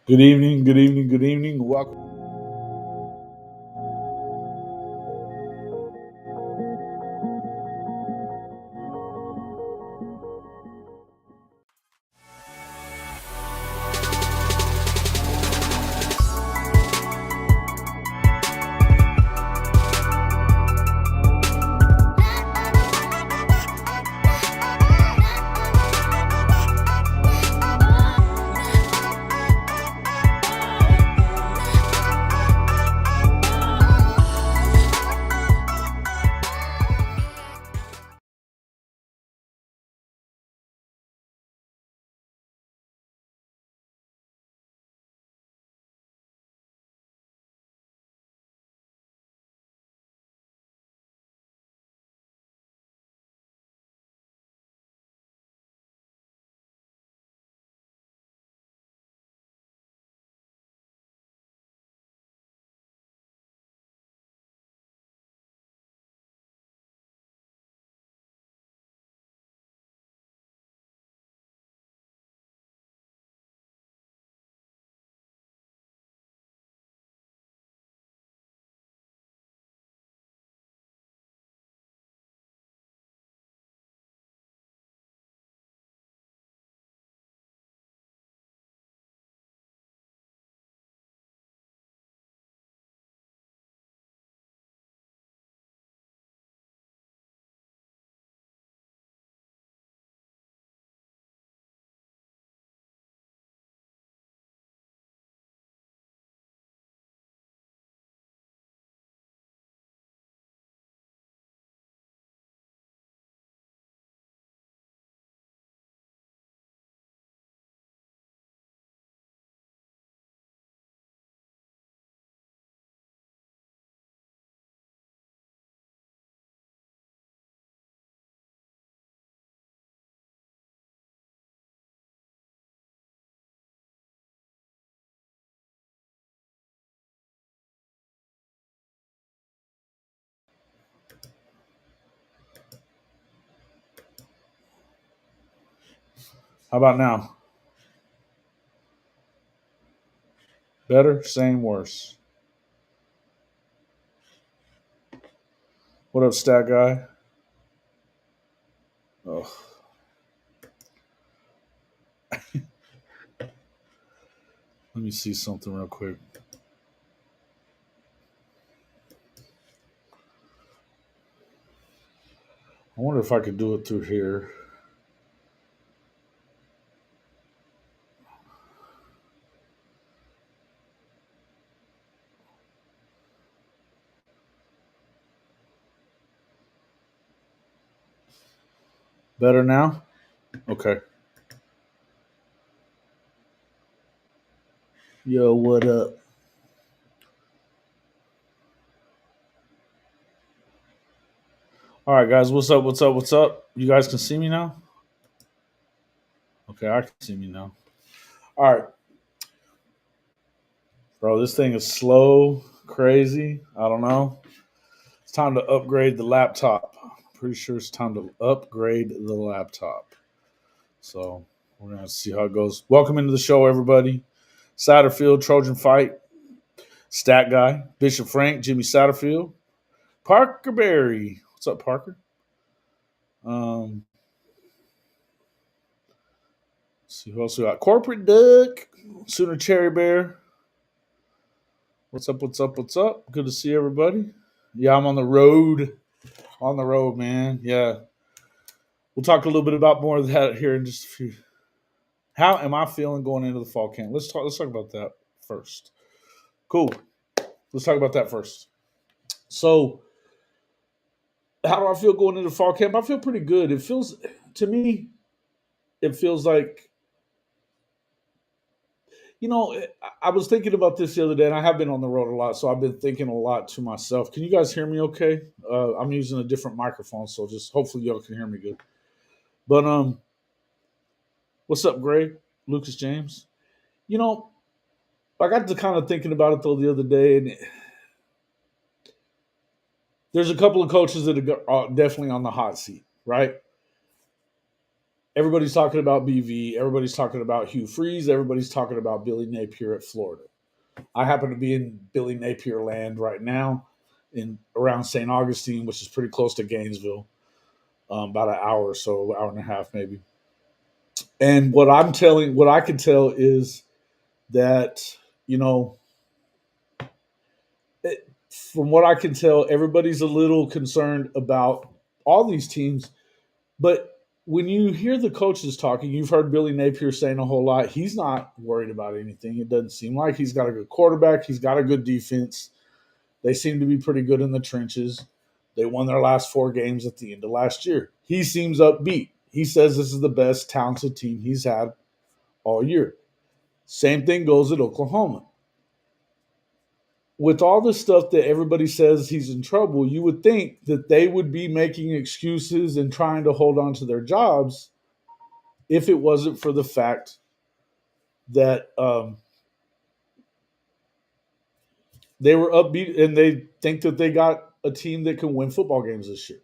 Good evening, good evening, good evening. Welcome. How about now? Better, same, worse. What up, stat guy? Oh, let me see something real quick. I wonder if I could do it through here. Better now? Okay. Yo, what up? All right, guys, what's up? What's up? What's up? You guys can see me now? Okay, I can see me now. All right, bro, this thing is slow, crazy. I don't know. It's time to upgrade the laptop. Pretty sure it's time to upgrade the laptop. So we're gonna see how it goes. Welcome into the show, everybody. Satterfield, Trojan Fight, Stat Guy, Bishop Frank, Jimmy Satterfield, Parker Berry. What's up, Parker? Um, let's see who else we got. Corporate Duck, Sooner Cherry Bear. What's up? What's up? What's up? Good to see everybody. Yeah, I'm on the road. On the road, man. Yeah, we'll talk a little bit about more of that here in just a few. How am I feeling going into the fall camp? Let's talk. Let's talk about that first. Cool. Let's talk about that first. So, how do I feel going into fall camp? I feel pretty good. It feels to me, it feels like I was thinking about this the other day, and I have been on the road a lot, so I've been thinking a lot to myself. Can you guys hear me? Okay, I'm using a different microphone, so just hopefully y'all can hear me good. But what's up, Greg? Lucas James? You know, I got to kind of thinking about it though the other day, and there's a couple of coaches that are definitely on the hot seat, right? Everybody's talking about BV. Everybody's talking about Hugh Freeze. Everybody's talking about Billy Napier at Florida. I happen to be in Billy Napier land right now, in around St. Augustine, which is pretty close to Gainesville, about an hour or so, hour and a half maybe. And what I can tell is that you know, from what I can tell, everybody's a little concerned about all these teams. But when you hear the coaches talking, you've heard Billy Napier saying a whole lot. He's not worried about anything. It doesn't seem like he's got a good quarterback. He's got a good defense. They seem to be pretty good in the trenches. They won their last 4 games at the end of last year. He seems upbeat. He says this is the best talented team he's had all year. Same thing goes at Oklahoma. With all the stuff that everybody says he's in trouble, you would think that they would be making excuses and trying to hold on to their jobs if it wasn't for the fact that they were upbeat and they think that they got a team that can win football games this year.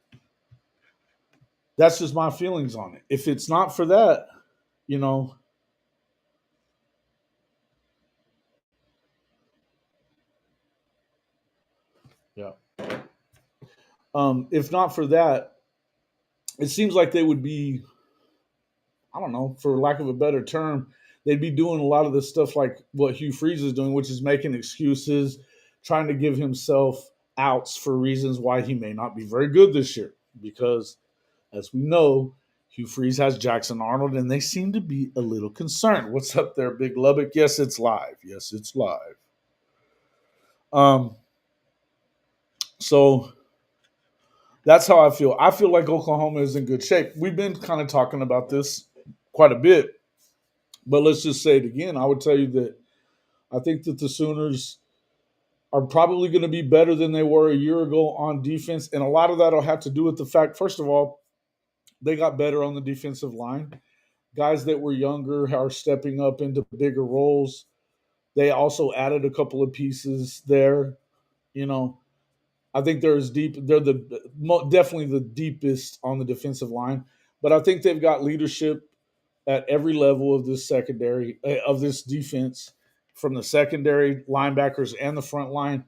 That's just my feelings on it. If it's not for that, you know, yeah. If not for that, it seems like they would be, I don't know, for lack of a better term, they'd be doing a lot of the stuff like what Hugh Freeze is doing, which is making excuses, trying to give himself outs for reasons why he may not be very good this year. Because, as we know, Hugh Freeze has Jackson Arnold, and they seem to be a little concerned. What's up there, Big Lubbock? Yes, it's live. Yes, it's live. Um, so that's how I feel. I feel like Oklahoma is in good shape. We've been kind of talking about this quite a bit, but let's just say it again. I would tell you that I think that the Sooners are probably going to be better than they were a year ago on defense. And a lot of that will have to do with the fact, first of all, they got better on the defensive line. Guys that were younger are stepping up into bigger roles. They also added a couple of pieces there. You know, I think they're as deep. They're definitely the deepest on the defensive line, but I think they've got leadership at every level of this secondary of this defense, from the secondary linebackers and the front line.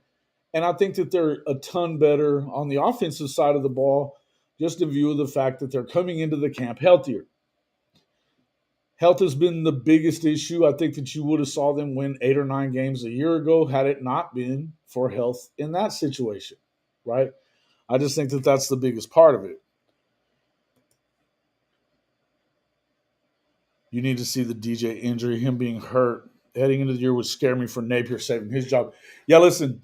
And I think that they're a ton better on the offensive side of the ball, just in view of the fact that they're coming into the camp healthier. Health has been the biggest issue. I think that you would have saw them win 8 or 9 games a year ago had it not been for health in that situation, right? I just think that that's the biggest part of it. You need to see the DJ injury, him being hurt heading into the year would scare me for Napier saving his job. Yeah, listen,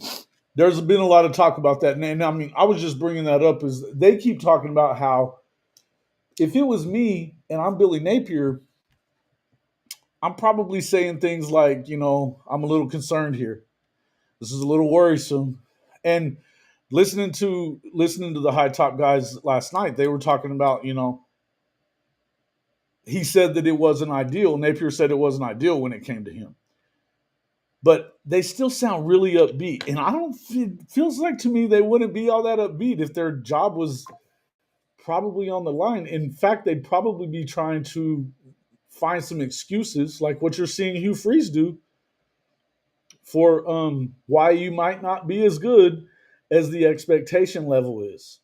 there's been a lot of talk about that. And I mean, I was just bringing that up as they keep talking about how if it was me and I'm Billy Napier, I'm probably saying things like, I'm a little concerned here. This is a little worrisome. And listening to the high top guys last night, they were talking about, he said that it wasn't ideal. Napier said it wasn't ideal when it came to him. But they still sound really upbeat. And I don't it feels like to me they wouldn't be all that upbeat if their job was probably on the line. In fact, they'd probably be trying to find some excuses like what you're seeing Hugh Freeze do for why you might not be as good as the expectation level is.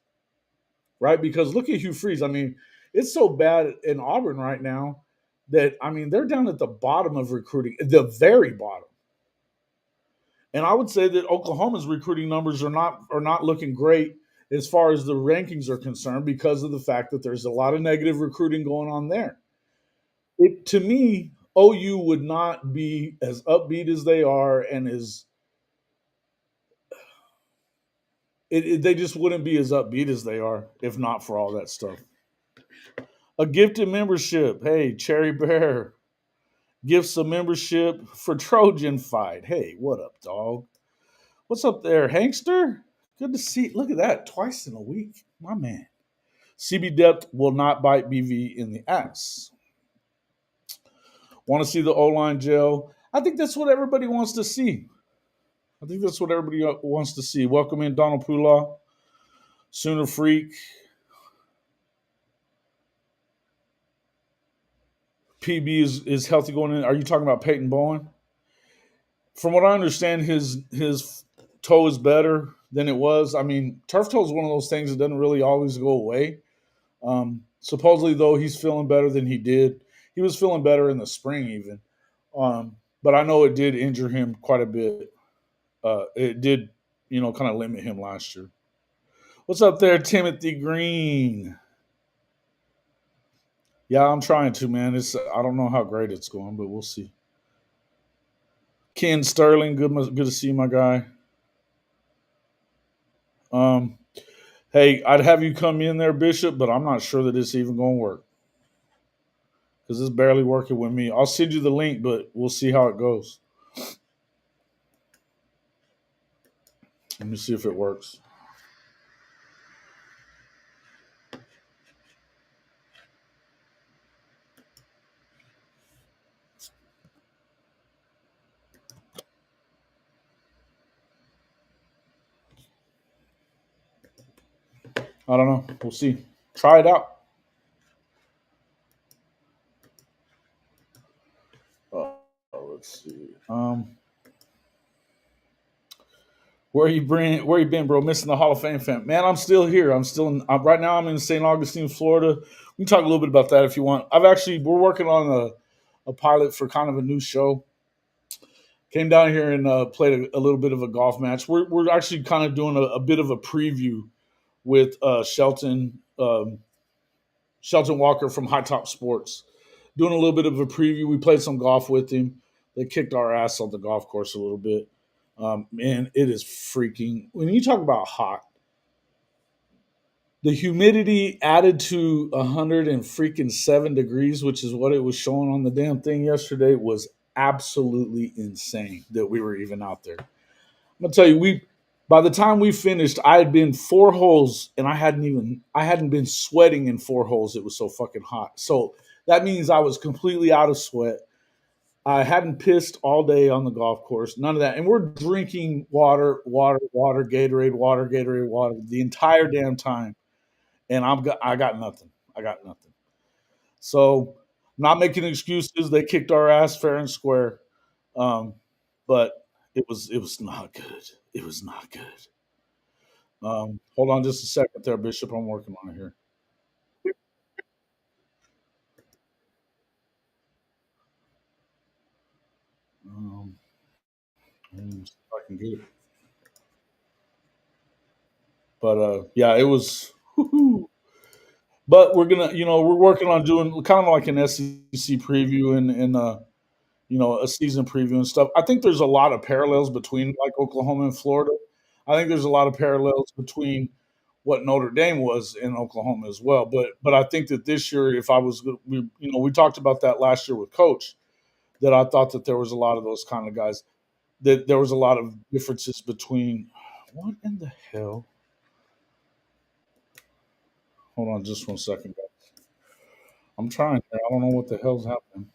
Right? Because look at Hugh Freeze. I mean, it's so bad in Auburn right now that I mean they're down at the bottom of recruiting, the very bottom. And I would say that Oklahoma's recruiting numbers are not looking great as far as the rankings are concerned because of the fact that there's a lot of negative recruiting going on there. To me, OU would not be as upbeat as they are, and they just wouldn't be as upbeat as they are if not for all that stuff. A gifted membership. Hey, Cherry Bear gifts a membership for Trojan Fight. Hey, what up, dog? What's up there, Hankster? Good to see. Look at that, twice in a week, my man. CB depth will not bite BV in the ass. Want to see the O line gel? I think that's what everybody wants to see. I think that's what everybody wants to see. Welcome in Donald Pula, Sooner Freak. PB is healthy going in. Are you talking about Peyton Bowen? From what I understand, his toe is better than it was. I mean, turf toe is one of those things that doesn't really always go away. Supposedly, though, he's feeling better than he did. He was feeling better in the spring, even. But I know it did injure him quite a bit. It did, kind of limit him last year. What's up there, Timothy Green? Yeah, I'm trying to, man. I don't know how great it's going, but we'll see. Ken Sterling, good to see you, my guy. Um, hey, I'd have you come in there, Bishop, but I'm not sure that it's even going to work because it's barely working with me. I'll send you the link, but we'll see how it goes. Let me see if it works. I don't know. We'll see. Try it out. Let's see. Where you been, bro? Missing the Hall of Fame fan. Man, I'm still here. I'm still right now. I'm in St. Augustine, Florida. We can talk a little bit about that if you want. We're working on a pilot for kind of a new show. Came down here and played a little bit of a golf match. We're actually kind of doing a bit of a preview with Shelton Walker from Hightop Sports. Doing a little bit of a preview. We played some golf with him. They kicked our ass on the golf course a little bit. Man, it is freaking. When you talk about hot, the humidity added to 107 degrees, which is what it was showing on the damn thing yesterday, was absolutely insane that we were even out there. I'm gonna tell you, we by the time we finished, I had been 4 holes and I hadn't been sweating in 4 holes. It was so fucking hot. So that means I was completely out of sweat. I hadn't pissed all day on the golf course, none of that. And we're drinking water, Gatorade, water the entire damn time. And I got nothing. I got nothing. So not making excuses. They kicked our ass fair and square. Um, but it was not good. It was not good. Hold on just a second there, Bishop. I'm working on it here. Um, let me see if I can get it. But yeah, it was. Woo-hoo. But we're working on doing kind of like an SEC preview and a season preview and stuff. I think there's a lot of parallels between like Oklahoma and Florida. I think there's a lot of parallels between what Notre Dame was in Oklahoma as well. But I think that this year, if I was, we talked about that last year with Coach, that I thought that there was a lot of those kind of guys. That there was a lot of differences between. What in the hell? Hold on, just 1 second, guys. I'm trying. I don't know what the hell's happening.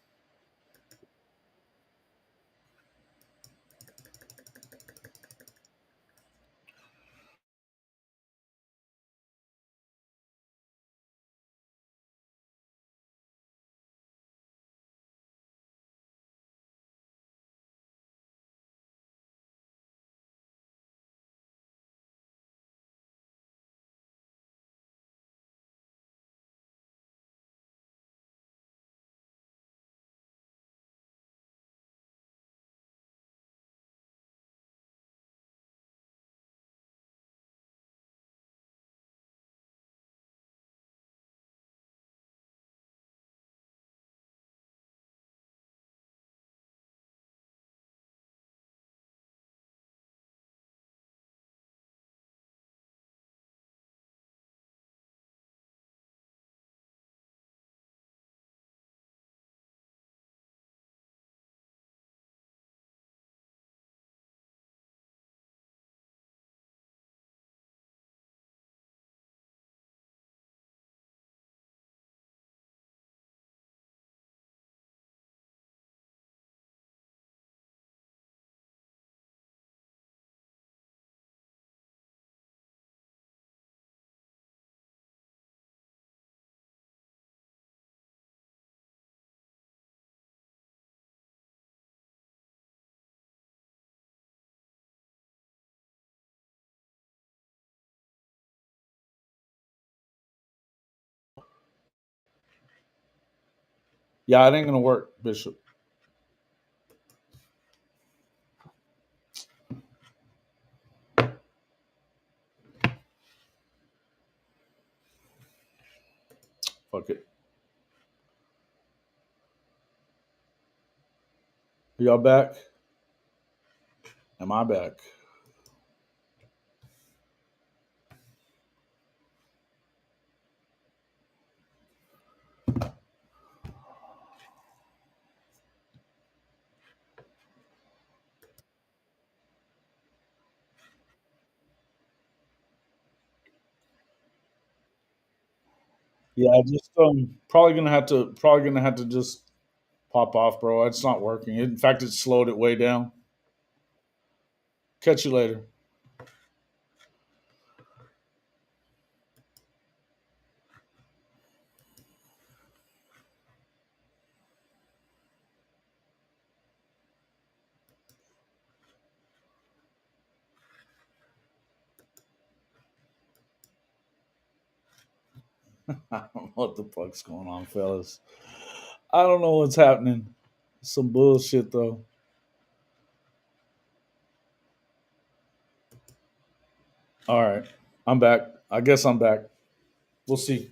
Yeah, it ain't gonna work, Bishop. Fuck it. Are y'all back? Am I back? Yeah, just probably gonna have to just pop off, bro. It's not working. In fact, it slowed it way down. Catch you later. I don't know what the fuck's going on, fellas. I don't know what's happening. Some bullshit though. All right, I'm back. I guess I'm back. We'll see.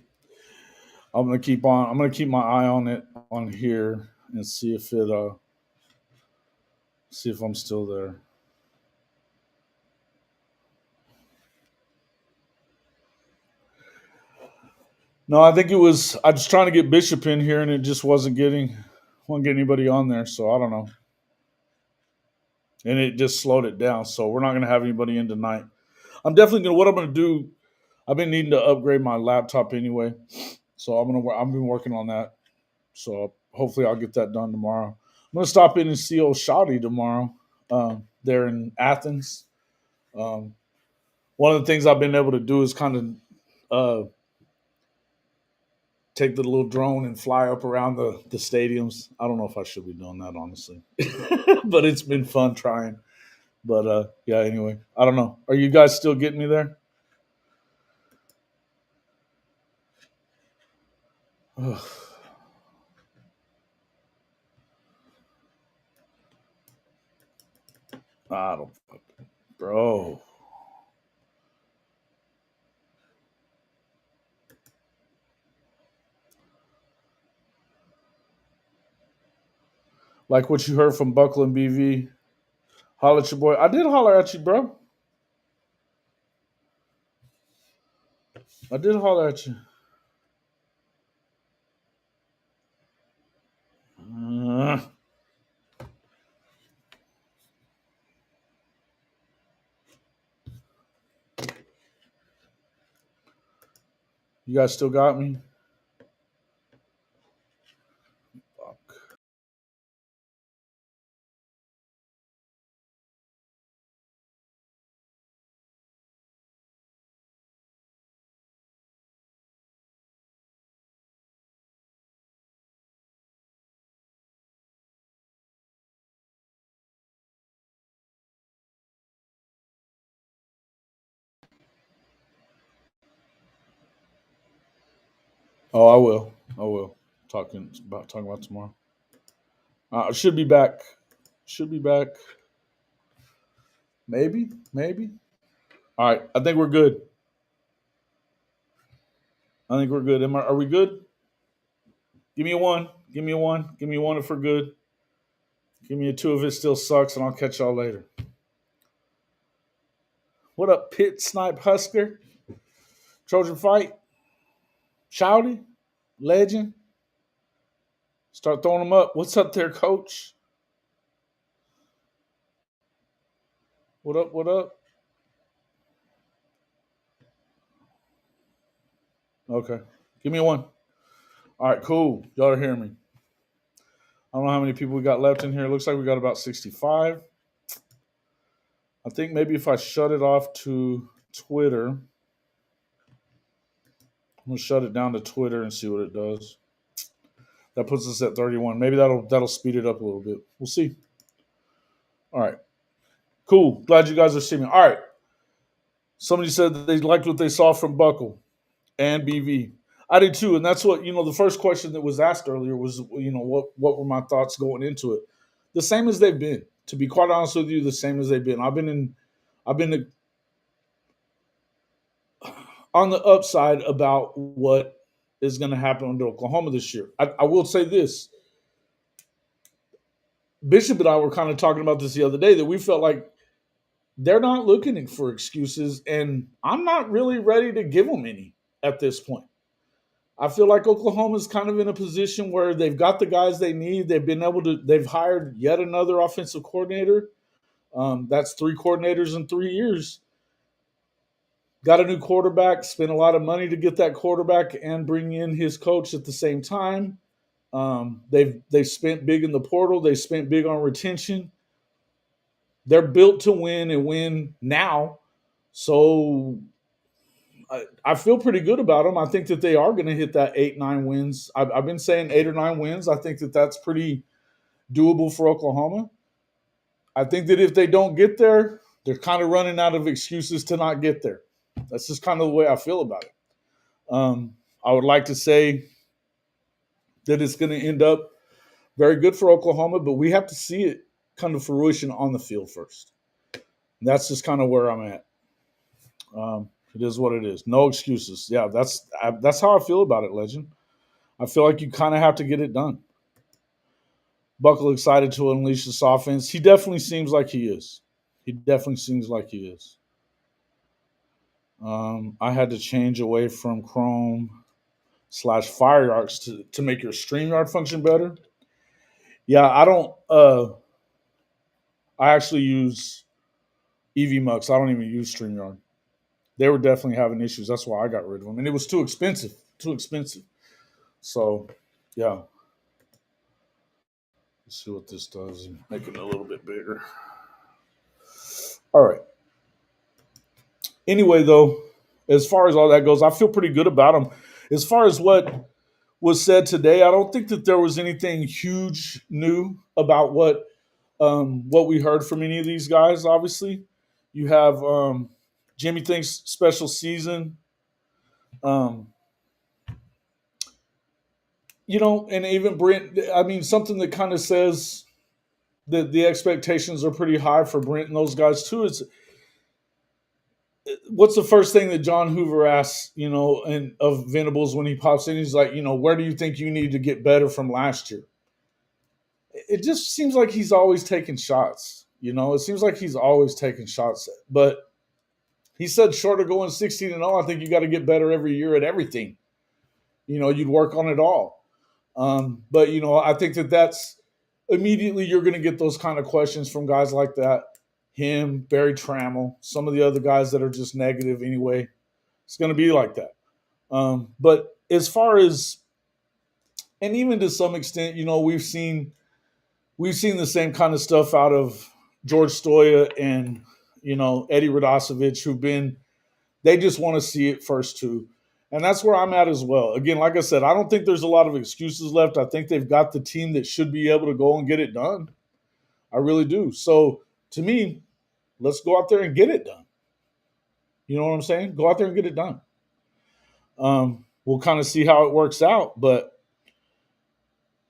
I'm gonna keep on. I'm gonna keep my eye on it on here and see if it. See if I'm still there. No, I think it was. I was trying to get Bishop in here and it just wasn't getting anybody on there. So I don't know. And it just slowed it down. So we're not gonna have anybody in tonight. I'm definitely gonna. What I'm gonna do. I've been needing to upgrade my laptop anyway, so I'm gonna. I've been working on that. So hopefully I'll get that done tomorrow. I'm gonna stop in and see old Shoddy tomorrow. There in Athens. Um, One of the things I've been able to do is kind of take the little drone and fly up around the stadiums. I don't know if I should be doing that honestly, but it's been fun trying. But yeah, anyway, I don't know. Are you guys still getting me there? I don't, bro. Like what you heard from Buckle and BV. Holler at your boy. I did holler at you, bro. I did holler at you. Uh, you guys still got me? Fuck. Oh, I will. I will. Talking about tomorrow. I should be back. Should be back. Maybe. Maybe. All right. I think we're good. I think we're good. Are we good? Give me a one. Give me a one. Give me a one if we're good. Give me a two if it still sucks, and I'll catch y'all later. What up, Pit Snipe Husker? Trojan Fight? Shouty? Legend? Start throwing them up. What's up there, coach? What up? What up? Okay. Give me a one. All right, cool. Y'all are hearing me. I don't know how many people we got left in here. It looks like we got about 65. I think maybe if I shut it off to Twitter, I'm gonna shut it down to Twitter and see what it does. That puts us at 31. Maybe that'll speed it up a little bit. We'll see. All right. Cool. Glad you guys are seeing me. All right. Somebody said that they liked what they saw from Buckle and BV. I did too, and that's what the first question that was asked earlier was what were my thoughts going into it. The same as they've been. To be quite honest with you, the same as they've been. I've been on the upside about what is going to happen under Oklahoma this year. I will say this: Bishop and I were kind of talking about this the other day that we felt like they're not looking for excuses, and I'm not really ready to give them any at this point. I feel like Oklahoma's kind of in a position where they've got the guys they need. They've hired yet another offensive coordinator. That's three coordinators in 3 years. Got a new quarterback, spent a lot of money to get that quarterback and bring in his coach at the same time. They've spent big in the portal. They spent big on retention. They're built to win and win now. So I feel pretty good about them. I think that they are going to hit that 8-9 wins. I've been saying 8 or 9 wins. I think that that's pretty doable for Oklahoma. I think that if they don't get there, they're kind of running out of excuses to not get there. That's just kind of the way I feel about it. I would like to say that it's going to end up very good for Oklahoma, but we have to see it come to fruition on the field first. And that's just kind of where I'm at. It is what it is. No excuses. Yeah, that's how I feel about it, Legend. I feel like you kind of have to get it done. Buckle excited to unleash this offense. He definitely seems like he is. He definitely seems like he is. I had to change away from Chrome /FireArcs to make your StreamYard function better. Yeah, I don't. I actually use EVMux. I don't even use StreamYard. They were definitely having issues. That's why I got rid of them, and it was too expensive. Too expensive. So, yeah. Let's see what this does. Make it a little bit bigger. All right. Anyway, though, as far as all that goes, I feel pretty good about them. As far as what was said today, I don't think that there was anything huge new about what we heard from any of these guys. Obviously, you have Jimmy thinks special season. Um, and even Brent. I mean, something that kind of says that the expectations are pretty high for Brent and those guys too. Is what's the first thing that John Hoover asks, and of Venables when he pops in? He's like, where do you think you need to get better from last year? It just seems like he's always taking shots. It seems like he's always taking shots. But he said, short of going 16-0, I think you got to get better every year at everything. You'd work on it all. But I think that's immediately you're going to get those kind of questions from guys like that. Him, Barry Trammell, some of the other guys that are just negative anyway. It's going to be like that. But as far as, and even to some extent, we've seen the same kind of stuff out of George Stoya and, Eddie Radosevich, they just want to see it first too. And that's where I'm at as well. Again, like I said, I don't think there's a lot of excuses left. I think they've got the team that should be able to go and get it done. I really do. So to me, let's go out there and get it done. You know what I'm saying? Go out there and get it done. We'll kind of see how it works out. But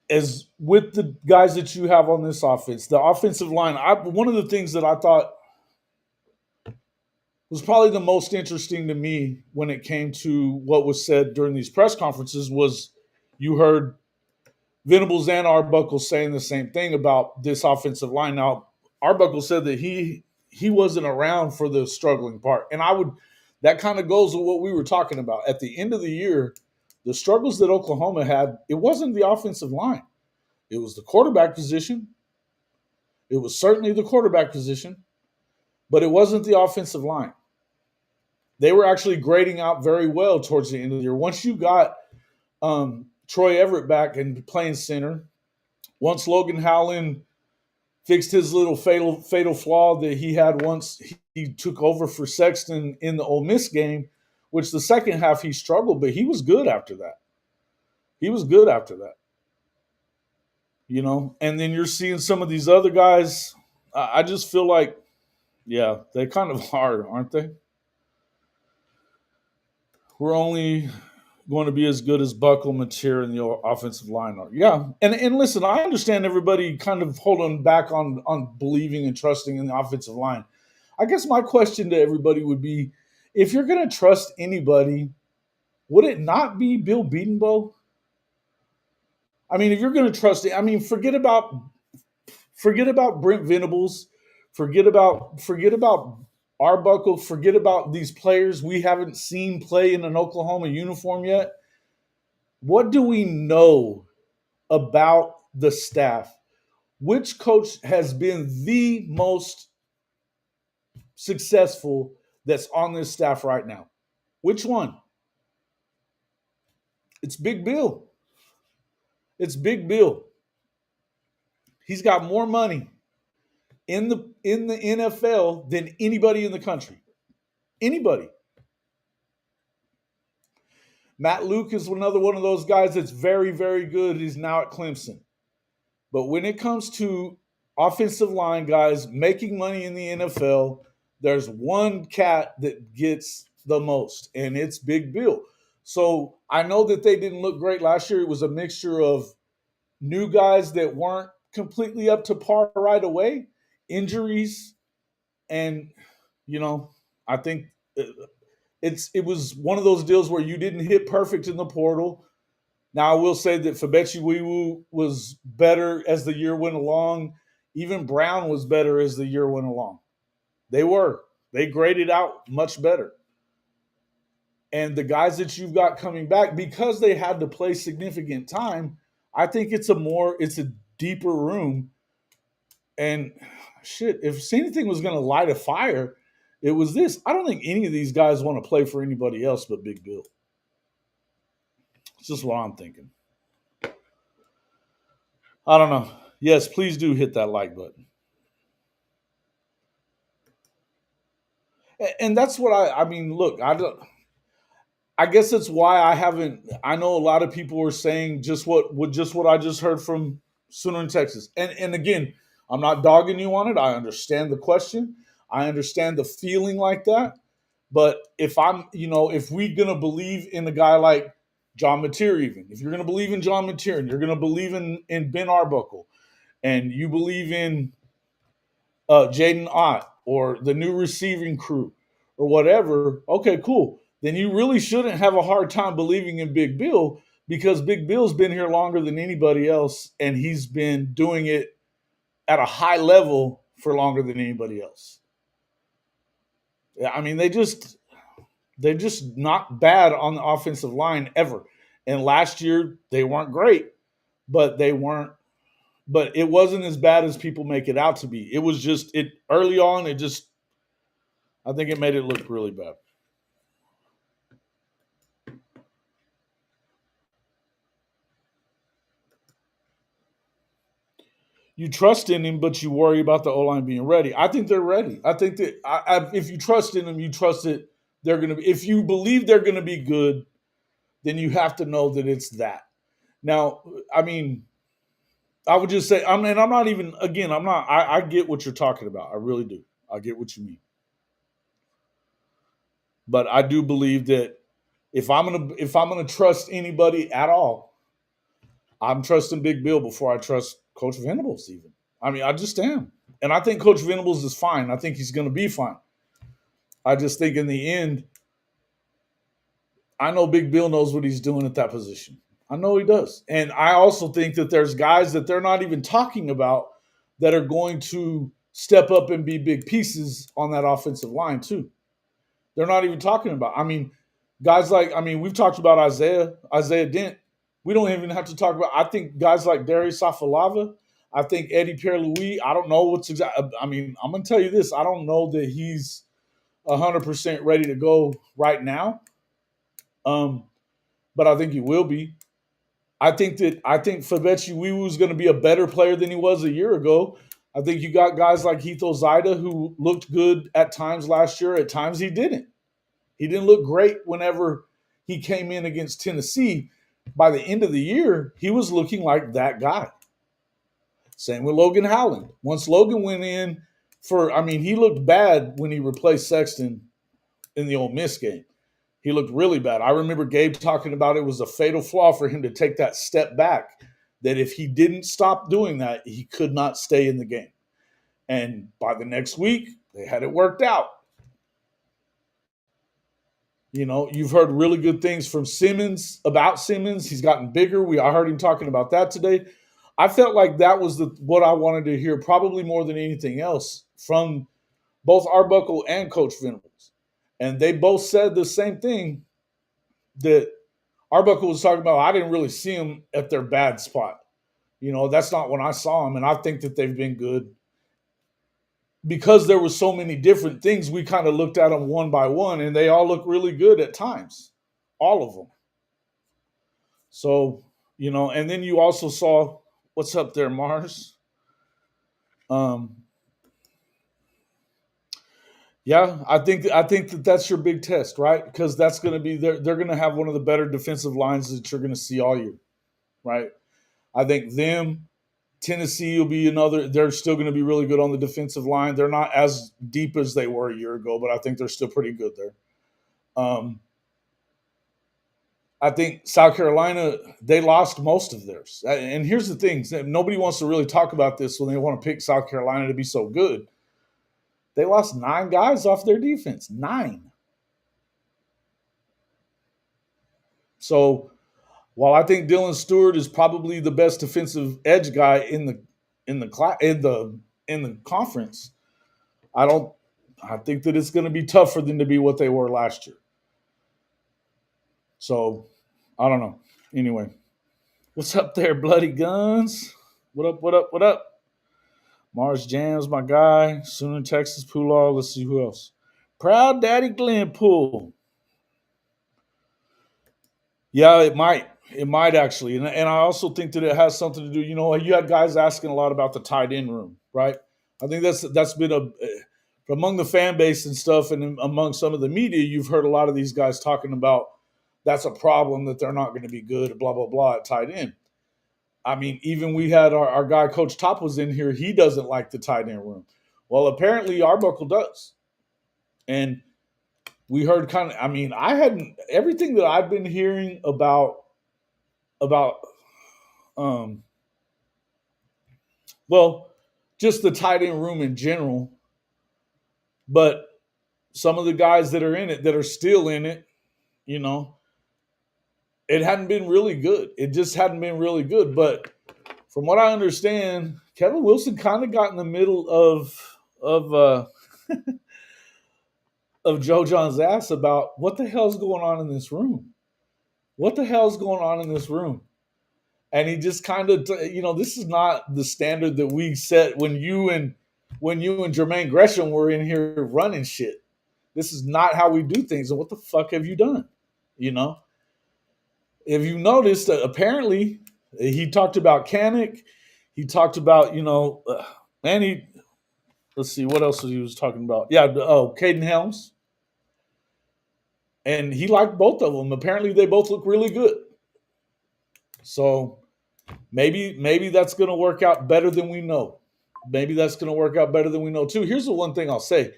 as with the guys that you have on this offense, the offensive line, one of the things that I thought was probably the most interesting to me when it came to what was said during these press conferences was you heard Venables and Arbuckle saying the same thing about this offensive line. Now, Arbuckle said that he wasn't around for the struggling part. And that kind of goes with what we were talking about. At the end of the year, the struggles that Oklahoma had, it wasn't the offensive line. It was the quarterback position. It was certainly the quarterback position, but it wasn't the offensive line. They were actually grading out very well towards the end of the year. Once you got Troy Everett back and playing center, once Logan Howland fixed his little fatal flaw that he had once he took over for Sexton in the Ole Miss game, which the second half he struggled, but he was good after that. And then you're seeing some of these other guys. I just feel like, yeah, they kind of are, aren't they? We're only going to be as good as Buckle, Mateer, and the offensive line are. Yeah, and listen, I understand everybody kind of holding back on believing and trusting in the offensive line. I guess my question to everybody would be, if you're going to trust anybody, would it not be Bill Bedenbaugh? I mean, if you're going to trust it, I mean, forget about Brent Venables, forget about Arbuckle, forget about these players we haven't seen play in an Oklahoma uniform yet. What do we know about the staff? Which coach has been the most successful that's on this staff right now? Which one? It's Big Bill. It's Big Bill. He's got more money in the NFL than anybody in the country. Anybody. Matt Luke is another one of those guys that's very, very good. He's now at Clemson. But when it comes to offensive line guys making money in the NFL, there's one cat that gets the most, and it's Big Bill. So I know that they didn't look great last year. It was a mixture of new guys that weren't completely up to par right away, injuries, and I think it was one of those deals where you didn't hit perfect in the portal. Now, I will say that Fabechi was better as the year went along. Even Brown was better as the year went along. They were. They graded out much better. And the guys that you've got coming back, because they had to play significant time, I think it's a deeper room. And shit, if anything was going to light a fire, it was this. I don't think any of these guys want to play for anybody else but Big Bill. It's just what I'm thinking. I don't know. Yes, please do hit that like button. And that's what I mean, look, I guess that's why I know a lot of people are saying just what I just heard from Sooner in Texas. And again, I'm not dogging you on it. I understand the question. I understand the feeling like that. But if we're going to believe in a guy like John Mateer, even if you're going to believe in John Mateer and you're going to believe in Ben Arbuckle and you believe in Jaden Ott or the new receiving crew or whatever, okay, cool. Then you really shouldn't have a hard time believing in Big Bill because Big Bill's been here longer than anybody else and he's been doing it at a high level for longer than anybody else. I mean, they're just not bad on the offensive line ever. And last year they weren't great, but it wasn't as bad as people make it out to be. It was just early on, I think it made it look really bad. You trust in him, but you worry about the O-line being ready. I think they're ready. I think that if you trust in them, you trust that they're going to be. If you believe they're going to be good, then you have to know that it's that. Now, I mean, I would just say, I'm not even. Again, I'm not. I get what you're talking about. I really do. I get what you mean. But I do believe that if I'm gonna trust anybody at all, I'm trusting Big Bill before I trust Coach Venables even. I mean, I just am. And I think Coach Venables is fine. I think he's going to be fine. I just think in the end, I know Big Bill knows what he's doing at that position. I know he does. And I also think that there's guys that they're not even talking about that are going to step up and be big pieces on that offensive line too. They're not even talking about. I mean, guys like, we've talked about Isaiah Dent. We don't even have to talk about. I think guys like Darius Afalava. I think Eddie Pierre-Louis. I don't know what's exact. I'm going to tell you this. I don't know that he's 100% ready to go right now. But I think he will be. I think Fabechi is going to be a better player than he was a year ago. I think you got guys like Heath Ozida who looked good at times last year. At times he didn't. He didn't look great whenever he came in against Tennessee. By the end of the year, he was looking like that guy. Same with Logan Howland. Once Logan went in he looked bad when he replaced Sexton in the Ole Miss game. He looked really bad. I remember Gabe talking about it was a fatal flaw for him to take that step back, that if he didn't stop doing that, he could not stay in the game. And by the next week, they had it worked out. You know, you've heard really good things from Simmons about Simmons. He's gotten bigger. I heard him talking about that today. I felt like that was what I wanted to hear, probably more than anything else, from both Arbuckle and Coach Venables. And they both said the same thing, that Arbuckle was talking about. I didn't really see them at their bad spot. You know, that's not when I saw them, and I think that they've been good. Because there were so many different things, we kind of looked at them one by one, and they all look really good at times, all of them. So, you know, and then you also saw what's up there, Mars. Um, yeah, I think that that's your big test, right? Because that's going to be they're going to have one of the better defensive lines that you're going to see all year, right? I think them, Tennessee will be another. They're still going to be really good on the defensive line. They're not as deep as they were a year ago, but I think they're still pretty good there. Um, I think South Carolina, they lost most of theirs. And here's the thing, nobody wants to really talk about this when they want to pick South Carolina to be so good. They lost 9 guys off their defense. 9. So while I think Dylan Stewart is probably the best defensive edge guy in the conference, I think that it's going to be tough for them to be what they were last year. So I don't know. Anyway, what's up there, Bloody Guns? What up? What up? What up? Mars Jams, my guy. Sooner Texas Poolaw. Let's see who else. Proud Daddy Glenpool. Yeah, it might. It might actually. And I also think that it has something to do, you know, you had guys asking a lot about the tight end room, right? I think that's been among the fan base and stuff, and among some of the media, you've heard a lot of these guys talking about that's a problem, that they're not going to be good, blah, blah, blah, at tight end. I mean, even we had our guy, Coach Top, was in here. He doesn't like the tight end room. Well, apparently Arbuckle does. And we heard I hadn't, everything that I've been hearing about well, just the tight end room in general, but some of the guys that are in it, that are still in it, you know, it hadn't been really good. It just hadn't been really good. But from what I understand, Kevin Wilson kind of got in the middle of of Joe John's ass about what the hell's going on in this room. What the hell's going on in this room? And he just kind of, this is not the standard that we set when you and Jermaine Gresham were in here running shit. This is not how we do things. And what the fuck have you done? You know, if you noticed, apparently he talked about Kanik. He talked about, let's see, what else he was talking about? Yeah, Caden Helms. And he liked both of them. Apparently they both look really good. So maybe that's going to work out better than we know. Maybe that's going to work out better than we know too. Here's the one thing I'll say.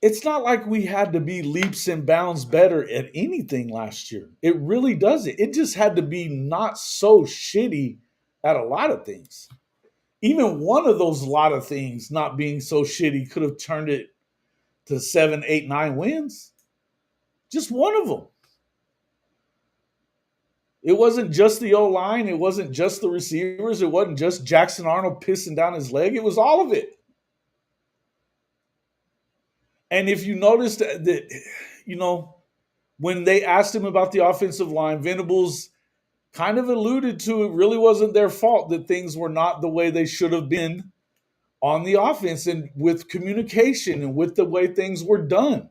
It's not like we had to be leaps and bounds better at anything last year. It really doesn't. It just had to be not so shitty at a lot of things. Even one of those lot of things not being so shitty could have turned it to 7, 8, 9 wins. Just one of them. It wasn't just the O-line. It wasn't just the receivers. It wasn't just Jackson Arnold pissing down his leg. It was all of it. And if you noticed that, when they asked him about the offensive line, Venables kind of alluded to it really wasn't their fault that things were not the way they should have been on the offense, and with communication and with the way things were done.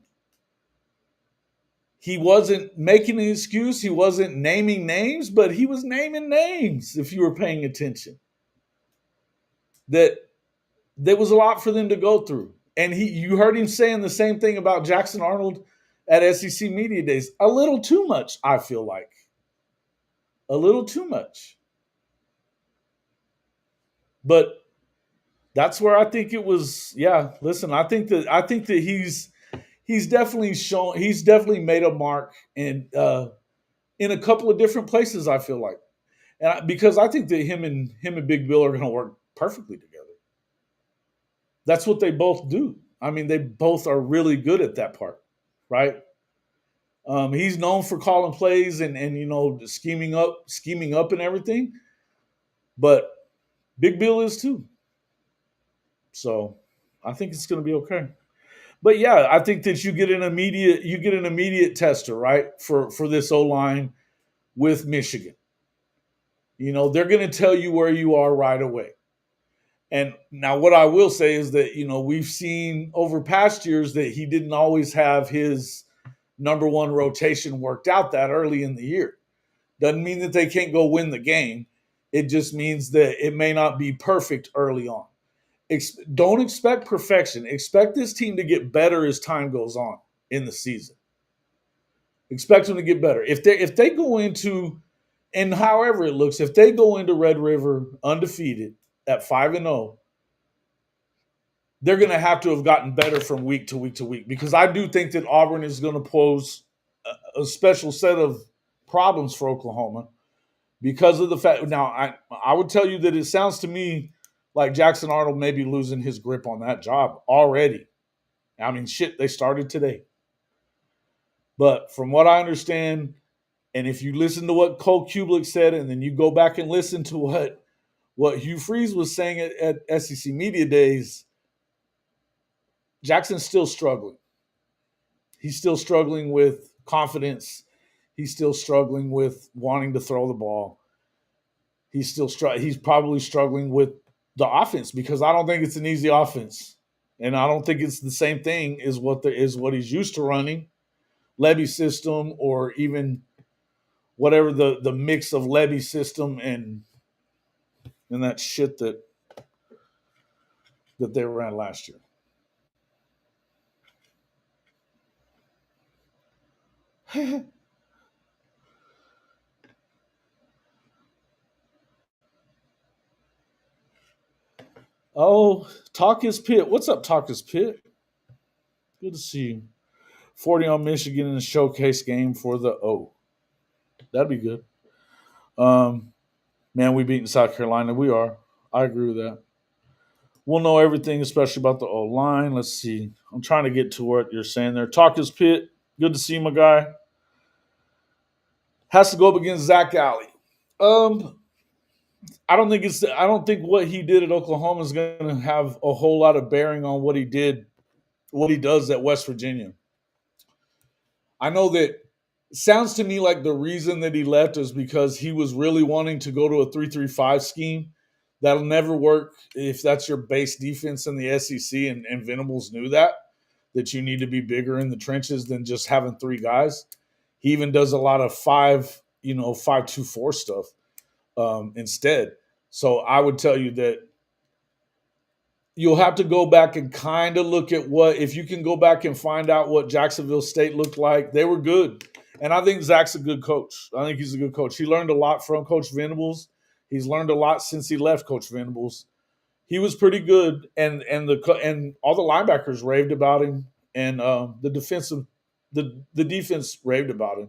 He wasn't making an excuse. He wasn't naming names, but he was naming names if you were paying attention. That there was a lot for them to go through. And you heard him saying the same thing about Jackson Arnold at SEC Media Days. A little too much, I feel like. A little too much. But that's where I think it was. Yeah, listen, I think that he's definitely made a mark in a couple of different places. I feel like, because I think that him and Big Bill are going to work perfectly together. That's what they both do. I mean, they both are really good at that part, right? He's known for calling plays and scheming up and everything, but Big Bill is too. So I think it's going to be okay. But yeah, I think that you get an immediate tester, right, for this O line with Michigan. They're going to tell you where you are right away. And now, what I will say is that we've seen over past years that he didn't always have his number one rotation worked out that early in the year. Doesn't mean that they can't go win the game. It just means that it may not be perfect early on. Don't expect perfection. Expect this team to get better as time goes on in the season. Expect them to get better. If they go into, and however it looks, if they go into Red River undefeated at 5-0, they're going to have to have gotten better from week to week to week, because I do think that Auburn is going to pose a special set of problems for Oklahoma because of the fact. Now, I would tell you that it sounds to me like Jackson Arnold may be losing his grip on that job already. I mean, shit, they started today. But from what I understand, and if you listen to what Cole Kublik said, and then you go back and listen to what Hugh Freeze was saying at SEC Media Days, Jackson's still struggling. He's still struggling with confidence. He's still struggling with wanting to throw the ball. He's probably struggling with the offense, because I don't think it's an easy offense, and I don't think it's the same thing as what he's used to running, Levy system, or even whatever the mix of Levy system and that shit that they ran last year. Oh, Talk is Pitt. What's up, Talk is Pitt? Good to see you. 40 on Michigan in a showcase game for the O. That'd be good. Man, we beating South Carolina. We are. I agree with that. We'll know everything, especially about the O line. Let's see. I'm trying to get to what you're saying there. Talk is Pitt. Good to see you, my guy. Has to go up against Zach Alley. I don't think what he did at Oklahoma is going to have a whole lot of bearing on what he does at West Virginia. I know that it sounds to me like the reason that he left is because he was really wanting to go to a 3-3-5 scheme. That'll never work if that's your base defense in the SEC, and Venables knew that you need to be bigger in the trenches than just having three guys. He even does a lot of 5-2-4 stuff instead. So I would tell you that you'll have to go back and kind of look at if you can go back and find out what Jacksonville State looked like. They were good. And I think Zach's a good coach. I think he's a good coach. He learned a lot from Coach Venables. He's learned a lot since he left Coach Venables. He was pretty good, and all the linebackers raved about him, and the defense raved about him.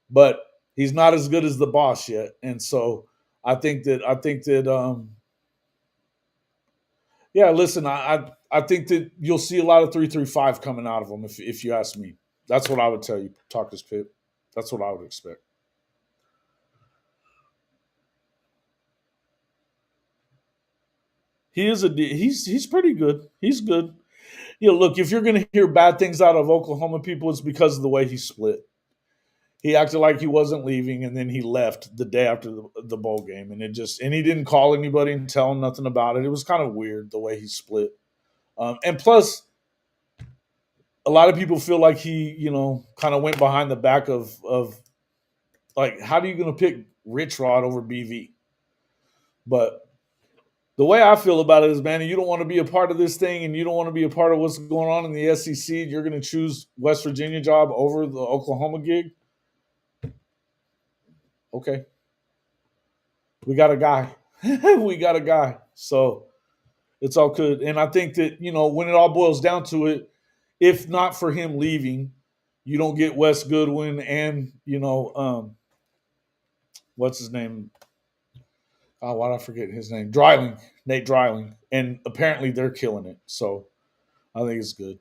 But he's not as good as the boss yet, and so I think that yeah. Listen, I think that you'll see a lot of 3-3-5 coming out of him if you ask me. That's what I would tell you, Talker's Pit. That's what I would expect. He's pretty good. He's good. Look, if you're going to hear bad things out of Oklahoma people, it's because of the way he split. He acted like he wasn't leaving, and then he left the day after the bowl game, and he didn't call anybody and tell them nothing about it. It was kind of weird the way he split. And plus, a lot of people feel like he, kind of went behind the back of like, how are you going to pick Rich Rod over BV? But the way I feel about it is, man, you don't want to be a part of this thing, and you don't want to be a part of what's going on in the SEC. You're going to choose West Virginia job over the Oklahoma gig. Okay. We got a guy. We got a guy. So it's all good. And I think that, when it all boils down to it, If not for him leaving, you don't get Wes Goodwin and what's his name? Oh, why did I forget his name? Dryling, Nate Dryling, and apparently they're killing it. So I think it's good.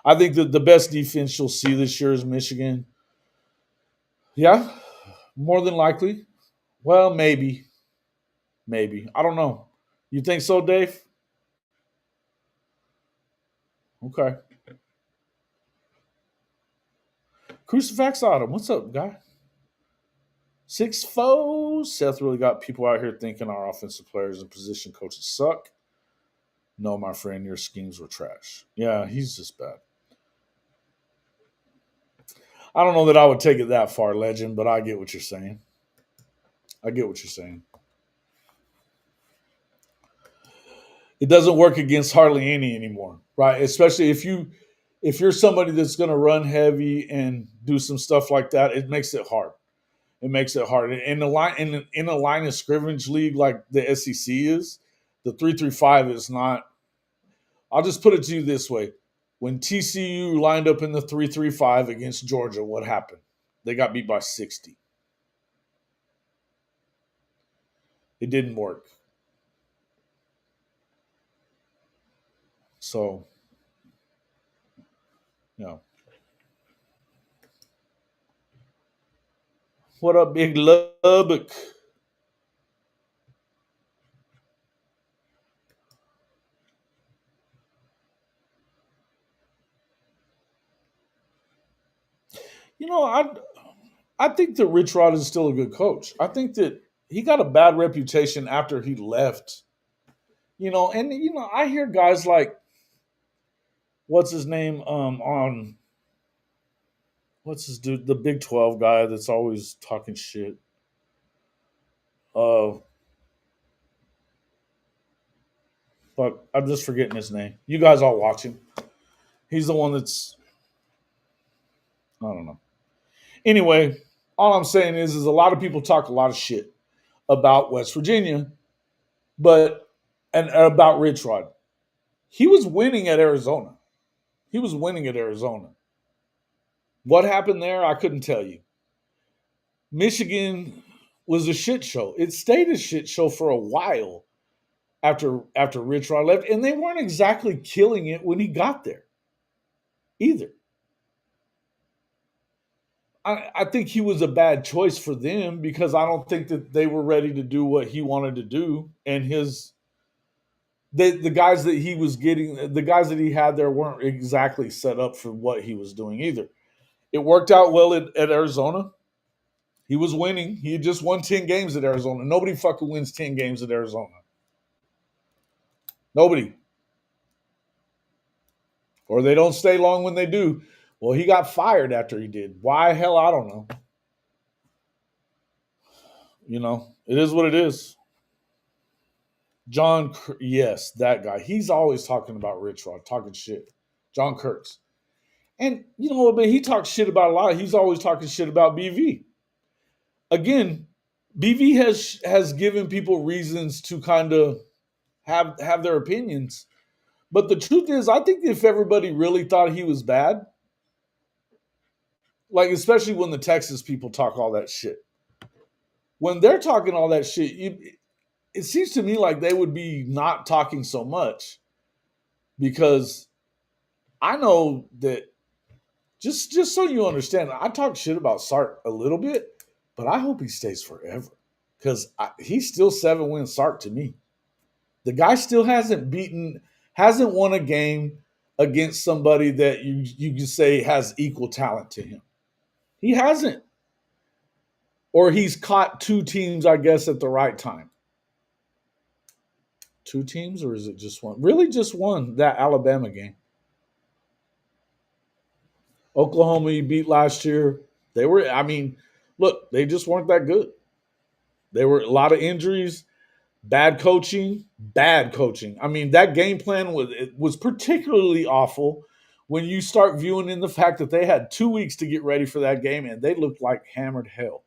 I think that the best defense you'll see this year is Michigan. Yeah, more than likely. Well, maybe. I don't know. You think so, Dave? Okay. Crucifix Autumn. What's up, guy? 6 foes. Seth really got people out here thinking our offensive players and position coaches suck. No, my friend, your schemes were trash. Yeah, he's just bad. I don't know that I would take it that far, Legend, but I get what you're saying. I get what you're saying. It doesn't work against hardly any anymore, right? Especially if you're somebody that's going to run heavy and do some stuff like that, it makes it hard. It makes it hard. In the line in a line of scrimmage league like the SEC is, the 3-3-5 is not. I'll just put it to you this way: when TCU lined up in the 3-3-5 against Georgia, what happened? They got beat by 60. It didn't work. So, you know, what up, Big Lubbock? You know, I think that Rich Rod is still a good coach. I think that he got a bad reputation after he left. I hear guys like what's his name on what's his dude the Big 12 guy that's always talking shit. Uh, but I'm just forgetting his name. You guys all watch him. He's the one that's I don't know. Anyway, all I'm saying is a lot of people talk a lot of shit about West Virginia, but and about Rich Rod. He was winning at Arizona. He was winning at Arizona. What happened there, I couldn't tell you. Michigan was a shit show. It stayed a shit show for a while after Rich Rod left, and they weren't exactly killing it when he got there either. I think he was a bad choice for them because I don't think that they were ready to do what he wanted to do, and the guys that he was getting, the guys that he had there weren't exactly set up for what he was doing either. It worked out well at Arizona. He was winning. He had just won 10 games at Arizona. Nobody fucking wins 10 games at Arizona. Nobody. Or they don't stay long when they do. Well, he got fired after he did. Why? Hell, I don't know. It is what it is. Yes, that guy. He's always talking about Rich Rod, talking shit. John Kurtz. And but he talks shit about a lot. He's always talking shit about BV. Again, BV has given people reasons to kind of have their opinions. But the truth is, I think if everybody really thought he was bad, like especially when the Texas people talk all that shit, when they're talking all that shit, it seems to me like they would be not talking so much because I know that just so you understand, I talk shit about Sark a little bit, but I hope he stays forever because he's still 7-win Sark to me. The guy still hasn't won a game against somebody that you can say has equal talent to him. He hasn't. Or he's caught two teams, I guess, at the right time. Two teams, or is it just one? Really, just one, that Alabama game. Oklahoma you beat last year. Look, they just weren't that good. There were a lot of injuries, bad coaching, bad coaching. I mean, that game plan was particularly awful when you start viewing in the fact that they had 2 weeks to get ready for that game and they looked like hammered hell.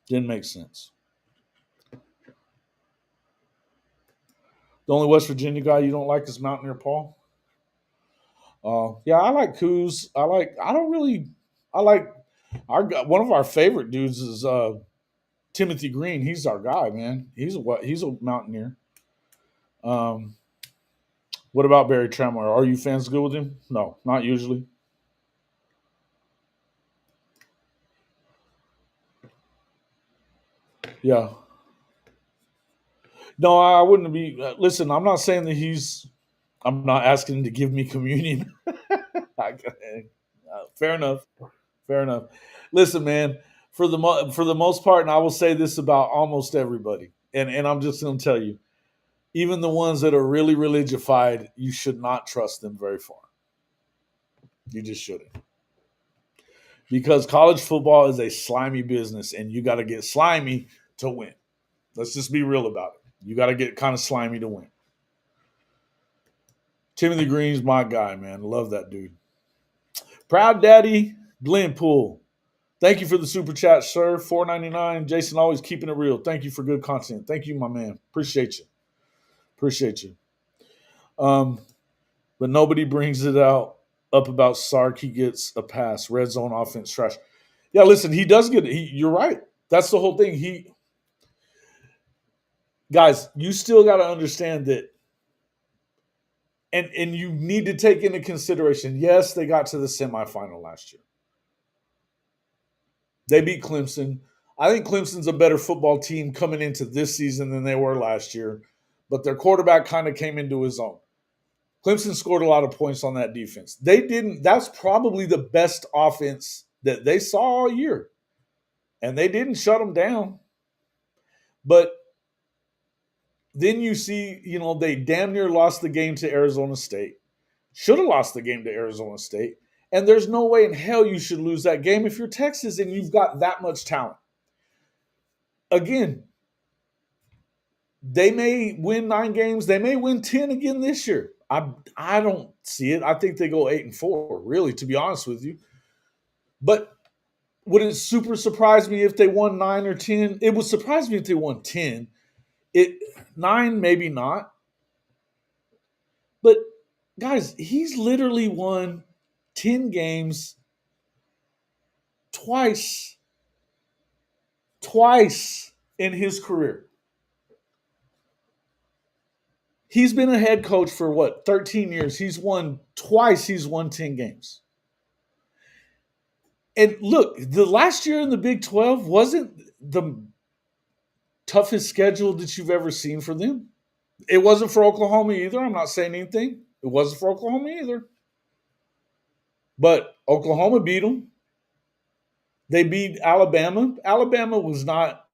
Didn't make sense. The only West Virginia guy you don't like is Mountaineer Paul. Yeah, I like Coos. I don't really. I like one of our favorite dudes is Timothy Green. He's our guy, man. He's a Mountaineer. Um, what about Barry Tremler? Are you fans good with him? No, not usually. Yeah. No, I wouldn't be. Listen, I'm not saying that he's. I'm not asking him to give me communion. Fair enough. Fair enough. Listen, man. For the most part, and I will say this about almost everybody, and I'm just going to tell you, even the ones that are really religified, you should not trust them very far. You just shouldn't. Because college football is a slimy business, and you got to get slimy to win. Let's just be real about it. You got to get kind of slimy to win. Timothy Green's my guy, man. Love that dude. Proud Daddy Glenpool. Thank you for the super chat, sir. $4.99. Jason always keeping it real. Thank you for good content. Thank you, my man. Appreciate you. Appreciate you. But nobody brings it out up about Sark. He gets a pass. Red zone offense trash. Yeah, listen, he does get it. You're right. That's the whole thing. Guys, you still got to understand that, and you need to take into consideration. Yes, they got to the semifinal last year. They beat Clemson. I think Clemson's a better football team coming into this season than they were last year, but their quarterback kind of came into his own. Clemson scored a lot of points on that defense. They didn't. That's probably the best offense that they saw all year, and they didn't shut them down. But then you see, they damn near lost the game to Arizona State. Should have lost the game to Arizona State. And there's no way in hell you should lose that game if you're Texas and you've got that much talent. Again, they may win 9 games. They may win 10 again this year. I don't see it. I think they go 8-4, really, to be honest with you. But would it super surprise me if they won 9 or 10? It would surprise me if they won 10. 9, maybe not. But guys, he's literally won 10 games twice in his career. He's been a head coach for 13 years. He's won 10 games. And look, the last year in the Big 12 wasn't the toughest schedule that you've ever seen for them. It wasn't for Oklahoma either. I'm not saying anything. It wasn't for Oklahoma either. But Oklahoma beat them. They beat Alabama. Alabama was not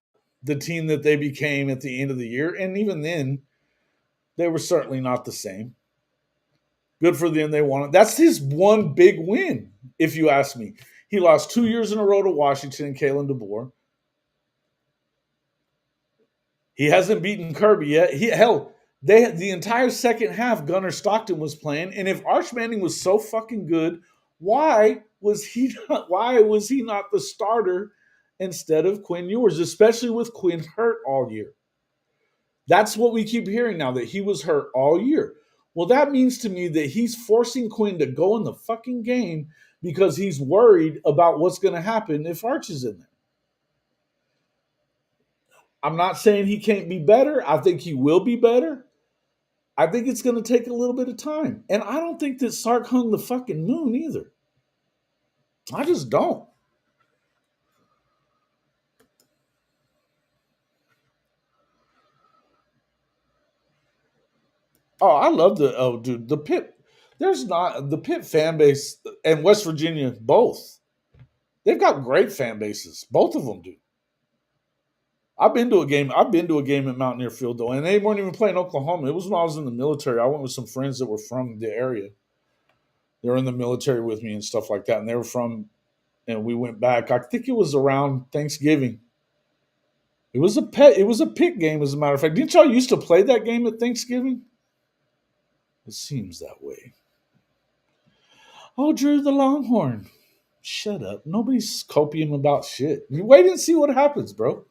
the team that they became at the end of the year. And even then, they were certainly not the same. Good for them. They won it. That's his one big win, if you ask me. He lost 2 years in a row to Washington and Kalen DeBoer. He hasn't beaten Kirby yet. The entire second half, Gunnar Stockton was playing. And if Arch Manning was so fucking good, why was he not the starter instead of Quinn Ewers, especially with Quinn hurt all year? That's what we keep hearing now, that he was hurt all year. Well, that means to me that he's forcing Quinn to go in the fucking game because he's worried about what's going to happen if Arch is in there. I'm not saying he can't be better. I think he will be better. I think it's going to take a little bit of time. And I don't think that Sark hung the fucking moon either. I just don't. Oh, I love the Pitt. There's not the Pitt fan base and West Virginia both. They've got great fan bases. Both of them do. I've been to a game at Mountaineer Field though, and they weren't even playing Oklahoma. It was when I was in the military. I went with some friends that were from the area. They were in the military with me and stuff like that, and they were from. And we went back. I think it was around Thanksgiving. It was a Pitt game, as a matter of fact. Didn't y'all used to play that game at Thanksgiving? It seems that way. Oh, Drew the Longhorn. Shut up. Nobody's copium about shit. You wait and see what happens, bro.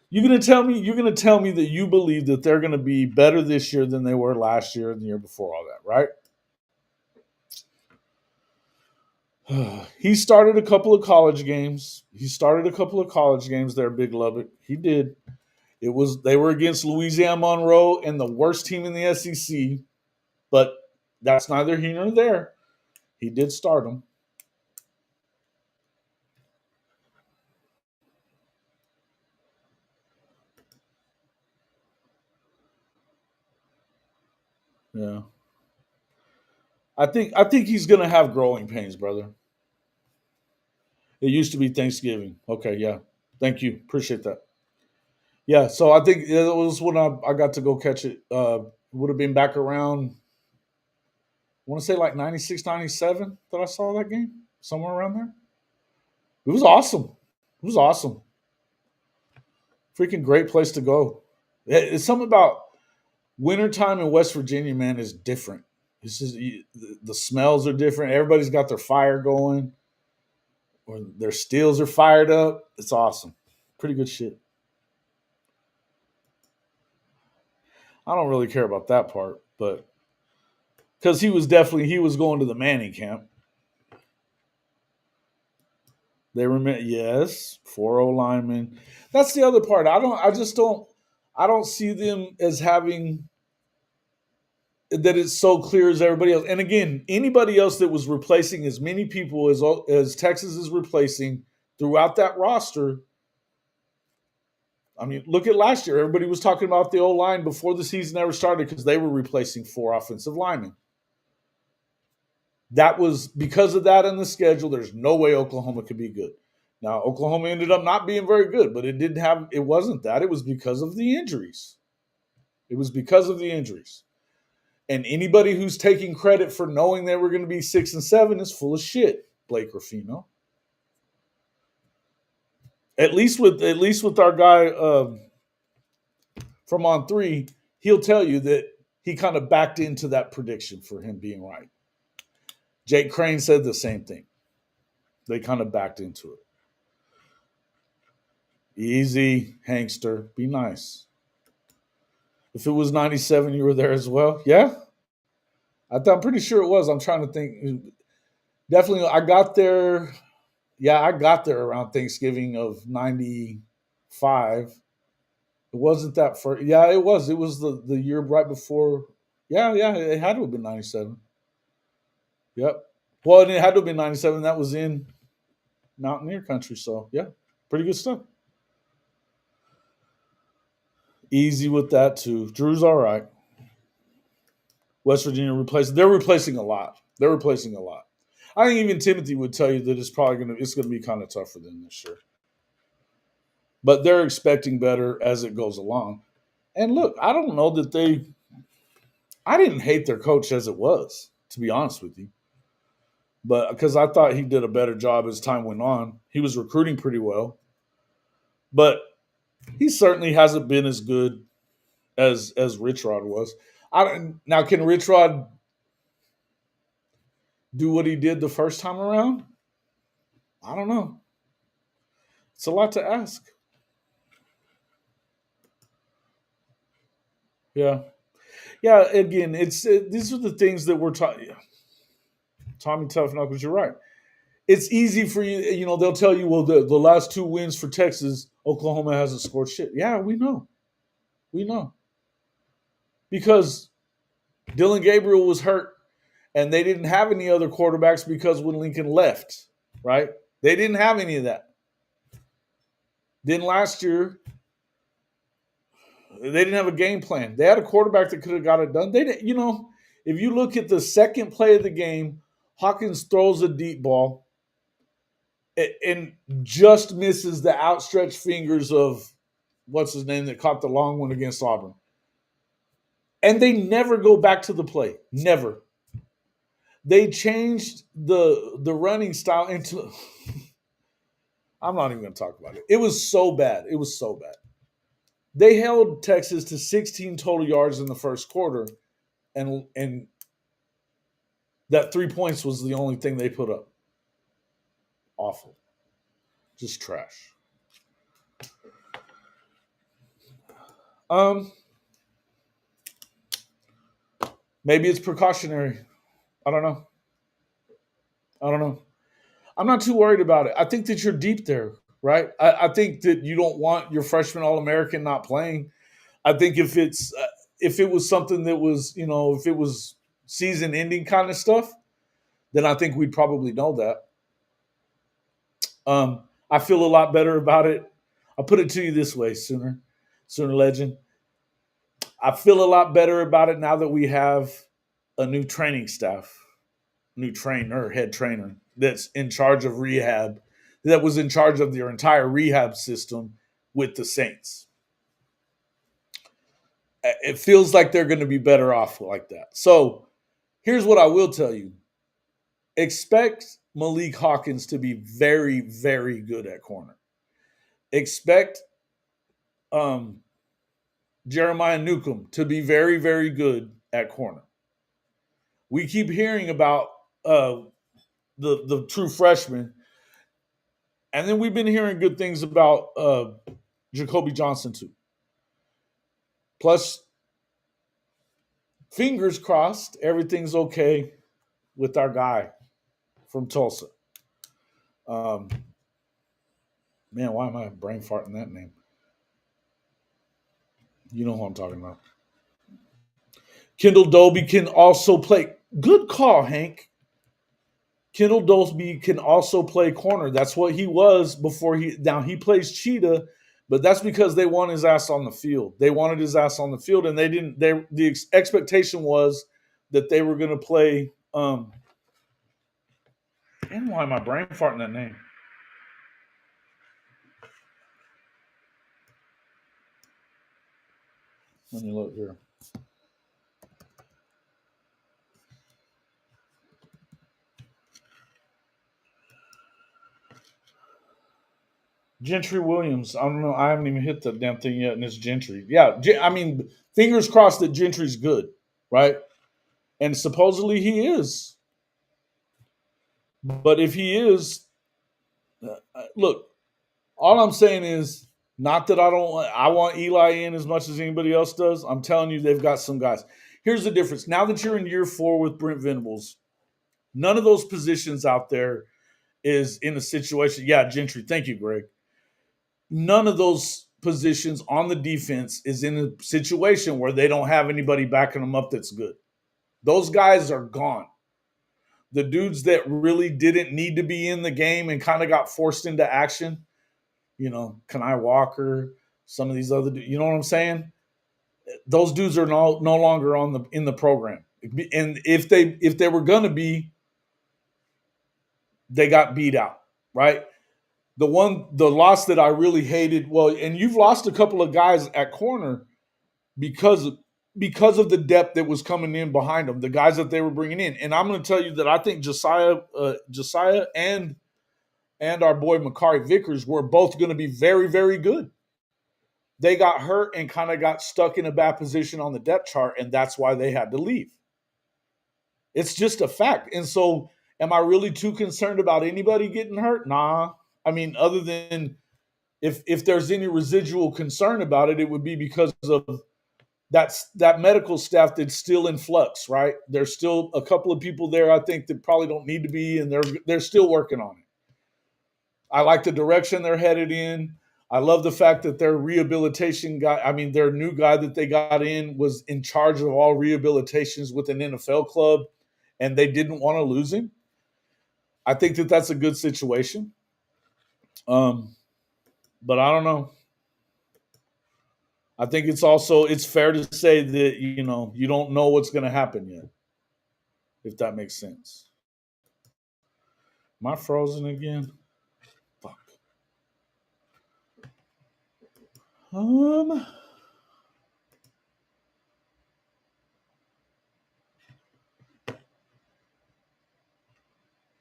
You're gonna tell me that you believe that they're gonna be better this year than they were last year and the year before all that, right? He started a couple of college games. There, Big Lubbock. He did. They were against Louisiana Monroe and the worst team in the SEC, but that's neither here nor there. He did start them. Yeah. I think he's gonna have growing pains, brother. It used to be Thanksgiving. Okay, yeah. Thank you. Appreciate that. Yeah, so I think it was when I got to go catch it. Would have been back around, I want to say like 96, 97 that I saw that game, somewhere around there. It was awesome. It was awesome. Freaking great place to go. It's something about wintertime in West Virginia, man, is different. It's just the smells are different. Everybody's got their fire going, or their steels are fired up. It's awesome. Pretty good shit. I don't really care about that part, but because he was going to the Manning camp. They remember, yes, 4-0 linemen. That's the other part. I don't see them as having that it's so clear as everybody else. And again, anybody else that was replacing as many people as Texas is replacing throughout that roster. I mean, look at last year. Everybody was talking about the O line before the season ever started because they were replacing 4 offensive linemen. That was because of that in the schedule. There's no way Oklahoma could be good. Now, Oklahoma ended up not being very good, but it wasn't that. It was because of the injuries. It was because of the injuries. And anybody who's taking credit for knowing they were going to be 6-7 is full of shit, Blake Ruffino. At least with our guy from On Three, he'll tell you that he kind of backed into that prediction for him being right. Jake Crane said the same thing. They kind of backed into it. Easy, Hankster. Be nice. If it was 97, you were there as well? Yeah? I'm pretty sure it was. I'm trying to think. Definitely, I got there. Yeah, I got there around Thanksgiving of 95. It wasn't that first. Yeah, it was. It was the year right before. Yeah, it had to have been 97. Yep. Well, and it had to have been 97. That was in Mountaineer country. So, yeah, pretty good stuff. Easy with that, too. Drew's all right. West Virginia they're replacing a lot. They're replacing a lot. I think even Timothy would tell you that it's gonna be kind of tough for them this year. But they're expecting better as it goes along. And look, I don't know that I didn't hate their coach as it was, to be honest with you. But because I thought he did a better job as time went on. He was recruiting pretty well. But he certainly hasn't been as good as Rich Rod was. Now can Rich Rod do what he did the first time around? I don't know. It's a lot to ask. Yeah. Yeah, again, these are the things that we're talking. Tommy Tough Knuckles, you're right. It's easy for you. They'll tell you, well, the last 2 wins for Texas, Oklahoma hasn't scored shit. Yeah, we know. We know. Because Dylan Gabriel was hurt, and they didn't have any other quarterbacks because when Lincoln left, right? They didn't have any of that. Then last year, they didn't have a game plan. They had a quarterback that could have got it done. They didn't, if you look at the second play of the game, Hawkins throws a deep ball and just misses the outstretched fingers of what's his name that caught the long one against Auburn. And they never go back to the play. Never. They changed the running style into I'm not even going to talk about it. It was so bad. It was so bad. They held Texas to 16 total yards in the first quarter, and that 3 points was the only thing they put up. Awful. Just trash. Um, Maybe it's precautionary. I don't know. I don't know. I'm not too worried about it. I think that you're deep there, right? I think that you don't want your freshman All American not playing. I think if it was something that was, if it was season ending kind of stuff, then I think we'd probably know that. I feel a lot better about it. I'll put it to you this way, Sooner Legend. I feel a lot better about it now that we have a new training staff, new trainer, head trainer that's in charge of rehab, that was in charge of their entire rehab system with the Saints. It feels like they're going to be better off like that. So here's what I will tell you: expect Malik Hawkins to be very, very good at corner. Expect um, Jeremiah Newcomb to be very, very good at corner. We keep hearing about the true freshman, and then we've been hearing good things about Jacoby Johnson too. Plus, fingers crossed, everything's okay with our guy from Tulsa. Um, Man, why am I brain farting that name? You know who I'm talking about. Kendall Dolby can also play. Good call, Hank. Kendall Dolby can also play corner. That's what he was before he. Now he plays cheetah, but that's because they want his ass on the field. They wanted his ass on the field, and they didn't. The expectation was that they were going to play. And why am I brain farting that name? Let me look here. Gentry Williams. I don't know. I haven't even hit the damn thing yet, and it's Gentry. Yeah, I mean, fingers crossed that Gentry's good, right? And supposedly he is. But if he is, look, all I'm saying is not that I don't want, I want Eli in as much as anybody else does. I'm telling you, they've got some guys. Here's the difference. Now that you're in year 4 with Brent Venables, none of those positions out there is in a situation. Yeah, Gentry. Thank you, Greg. None of those positions on the defense is in a situation where they don't have anybody backing them up that's good. Those guys are gone. The dudes that really didn't need to be in the game and kind of got forced into action, Kanai Walker, some of these other dudes, you know what I'm saying? Those dudes are no longer in the program. And if they were gonna be, they got beat out, right? The loss that I really hated, well, and you've lost a couple of guys at corner because of the depth that was coming in behind them, the guys that they were bringing in. And I'm going to tell you that I think Josiah and our boy Makari Vickers were both going to be very, very good. They got hurt and kind of got stuck in a bad position on the depth chart, and that's why they had to leave. It's just a fact. And so, am I really too concerned about anybody getting hurt? Nah. I mean, other than if there's any residual concern about it, it would be because of that medical staff that's still in flux, right? There's still a couple of people there, I think, that probably don't need to be, and they're still working on it. I like the direction they're headed in. I love the fact that their rehabilitation guy, I mean, their new guy that they got in was in charge of all rehabilitations with an NFL club, and they didn't want to lose him. I think that that's a good situation. But I don't know. I think it's fair to say that you don't know what's going to happen yet, if that makes sense. Am I frozen again? Fuck. Um.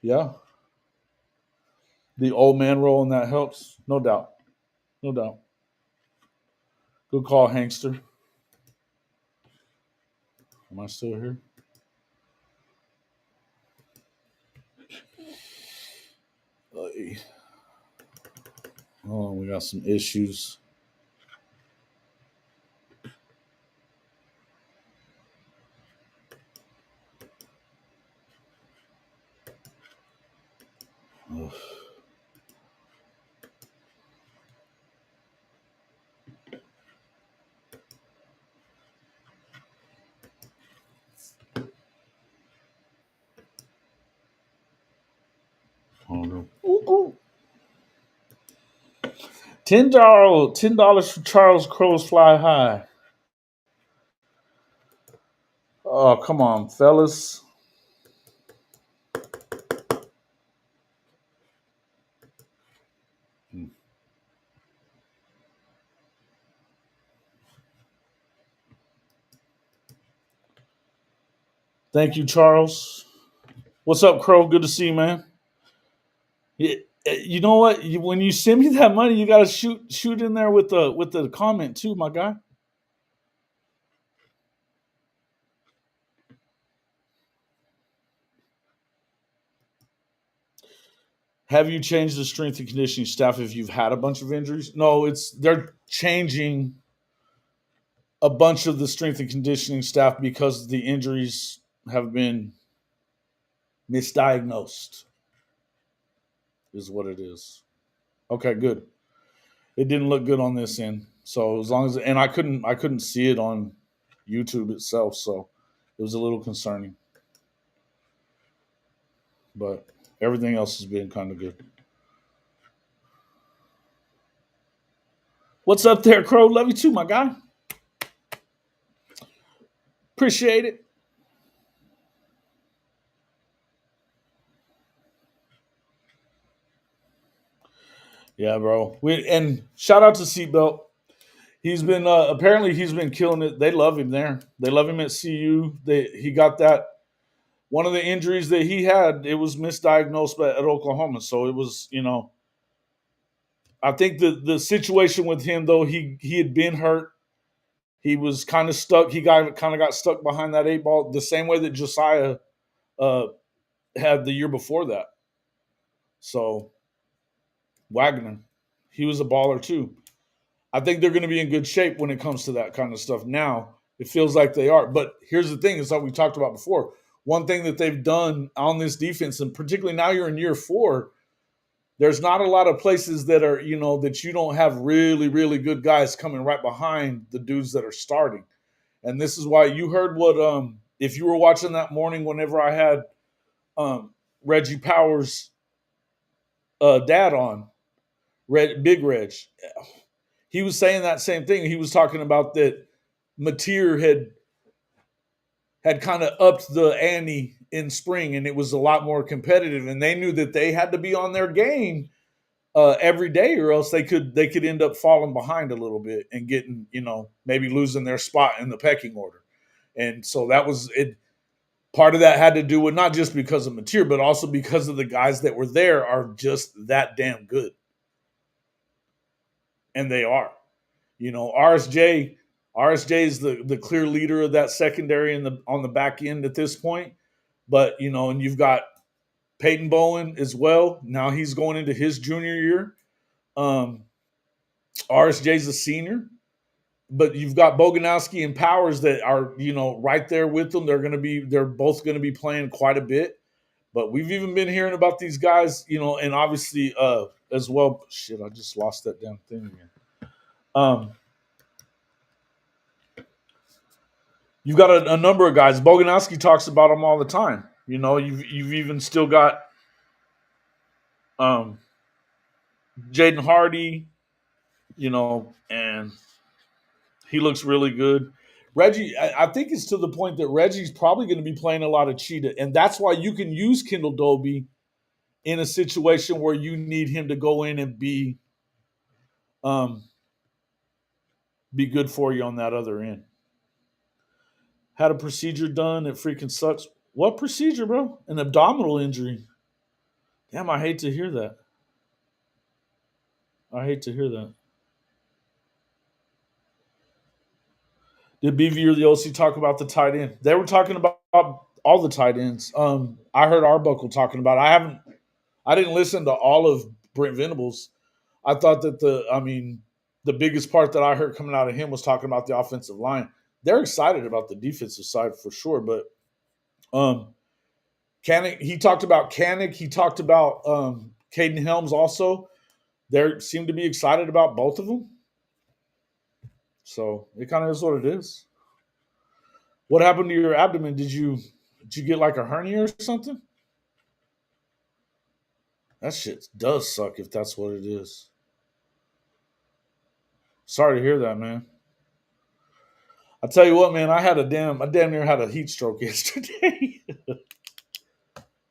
Yeah. The old man role and that helps, no doubt, no doubt. Good call, Hankster. Am I still here? Oh, we got some issues. $10 for Charles Crows Fly High. Oh, come on, fellas. Thank you, Charles. What's up, Crow? Good to see you, man. You know what? When you send me that money, you gotta shoot in there with the comment too, my guy. Have you changed the strength and conditioning staff if you've had a bunch of injuries? No, they're changing a bunch of the strength and conditioning staff because the injuries have been misdiagnosed. Is what it is. Okay, good. It didn't look good on this end. So as long as and I couldn't see it on YouTube itself, so it was a little concerning. But everything else has been kind of good. What's up there, Crow? Love you too, my guy. Appreciate it. Yeah, bro. And shout out to Seatbelt. He's been apparently he's been killing it. They love him there. They love him at CU. He got that one of the injuries that he had. It was misdiagnosed at Oklahoma, so it was I think the situation with him though he had been hurt. He was kind of stuck. He got stuck behind that 8 ball the same way that Josiah uh, had the year before that. So Wagner, he was a baller too. I think they're going to be in good shape when it comes to that kind of stuff. Now it feels like they are. But here's the thing: it's like we talked about before. One thing that they've done on this defense, and particularly now you're in year 4, there's not a lot of places that are that you don't have really really good guys coming right behind the dudes that are starting. And this is why you heard what if you were watching that morning whenever I had Reggie Powers' dad on, Big Reg. He was saying that same thing. He was talking about that Mateer had kind of upped the ante in spring, and it was a lot more competitive. And they knew that they had to be on their game every day, or else they could end up falling behind a little bit and getting maybe losing their spot in the pecking order. And so that was it. Part of that had to do with not just because of Mateer, but also because of the guys that were there are just that damn good. And they are. RSJ is the clear leader of that secondary on the back end at this point. But, and you've got Peyton Bowen as well. Now he's going into his junior year. RSJ's a senior. But you've got Boganowski and Powers that are, right there with them. They're both going to be playing quite a bit. But we've even been hearing about these guys, and obviously as well. Shit, I just lost that damn thing again. You've got a number of guys. Boganowski talks about them all the time. You've even still got Jaden Hardy, and he looks really good. Reggie, I think it's to the point that Reggie's probably going to be playing a lot of cheetah, and that's why you can use Kendall Dobie in a situation where you need him to go in and be good for you on that other end. Had a procedure done. It freaking sucks. What procedure, bro? An abdominal injury. Damn, I hate to hear that. Did BV or the OC talk about the tight end? They were talking about all the tight ends. I heard Arbuckle talking about it. I didn't listen to all of Brent Venables. I thought that the biggest part that I heard coming out of him was talking about the offensive line. They're excited about the defensive side for sure, but Canick, he talked about Canick. He talked about Caden Helms also. They seem to be excited about both of them. So it kind of is what it is. What happened to your abdomen? Did you get like a hernia or something? That shit does suck if that's what it is. Sorry to hear that, man. I tell you what, man, I damn near had a heat stroke yesterday.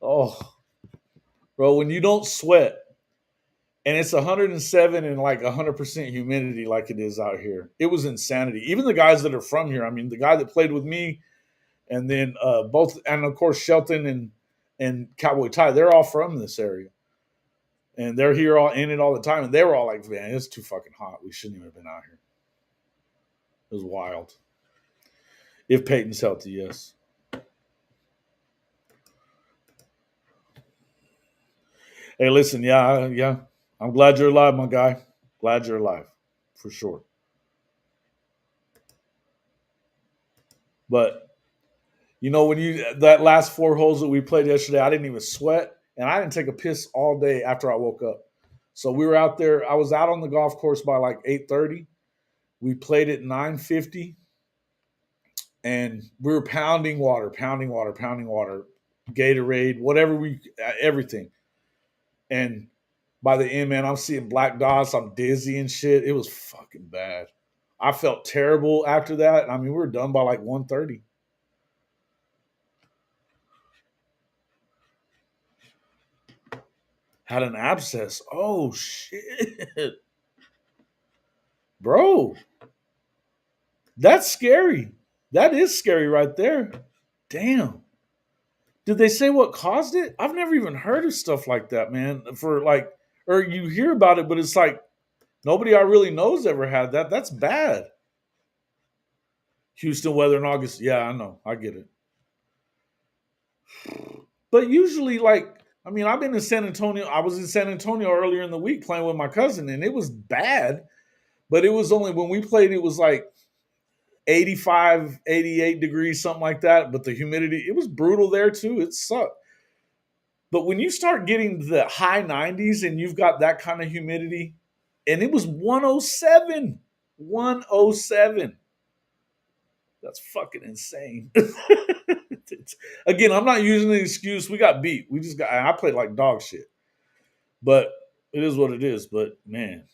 Oh, bro, when you don't sweat and it's 107 and like 100% humidity like it is out here, it was insanity. Even the guys that are from here, I mean, the guy that played with me, and then both, and of course Shelton and Cowboy Ty, they're all from this area, and they're here all in it all the time, and they were all like, "Man, it's too fucking hot. We shouldn't even have been out here." It was wild. If Peyton's healthy, yes. Hey, listen, yeah. I'm glad you're alive, my guy. Glad you're alive, for sure. But you know, when that last 4 holes that we played yesterday, I didn't even sweat, and I didn't take a piss all day after I woke up. So we were out there. I was out on the golf course by like 8:30. We played at 9:50, and we were pounding water, Gatorade, everything. And by the end, man, I'm seeing black dots. I'm dizzy and shit. It was fucking bad. I felt terrible after that. I mean, we were done by like 1:30. Had an abscess. Oh shit, bro. That's scary. That is scary right there. Damn. Did they say what caused it? I've never even heard of stuff like that, man. Or you hear about it, but it's like nobody I really knows ever had that. That's bad. Houston weather in August. Yeah, I know. I get it. But usually, I mean, I've been in San Antonio. I was in San Antonio earlier in the week playing with my cousin, and it was bad. But it was only when we played, it was like 85, 88 degrees, something like that. But the humidity, it was brutal there too. It sucked. But when you start getting the high 90s and you've got that kind of humidity, and it was 107. 107. That's fucking insane. Again, I'm not using the excuse. We got beat. I played like dog shit. But it is what it is. But man,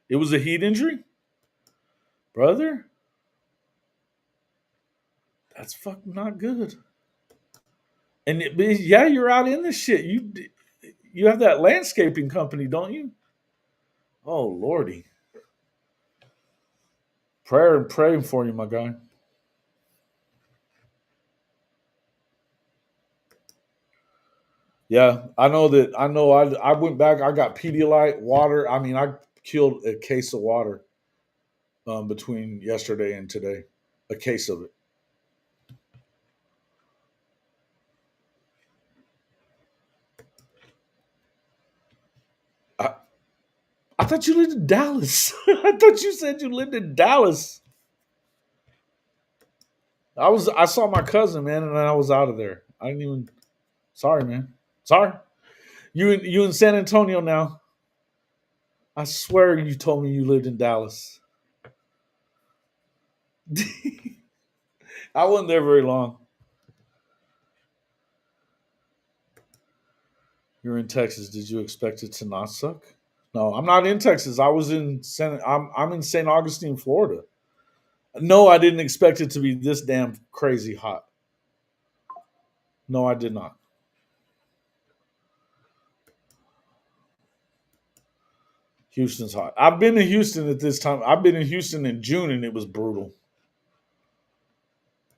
it was a heat injury? Brother? That's fucking not good. And yeah, you're out in this shit. You have that landscaping company, don't you? Oh lordy. Prayer and praying for you, my guy. Yeah, I know that. I went back. I got Pedialyte water. I mean, I killed a case of water between yesterday and today. A case of it. I, I thought you lived in Dallas. I thought you said you lived in Dallas. I saw my cousin, man, and I was out of there. I didn't even. Sorry, man. Sorry. You in San Antonio now? I swear you told me you lived in Dallas. I wasn't there very long. You're in Texas. Did you expect it to not suck? No, I'm not in Texas. I'm in St. Augustine, Florida. No, I didn't expect it to be this damn crazy hot. No, I did not. Houston's hot. I've been to Houston at this time. I've been in Houston in June and it was brutal.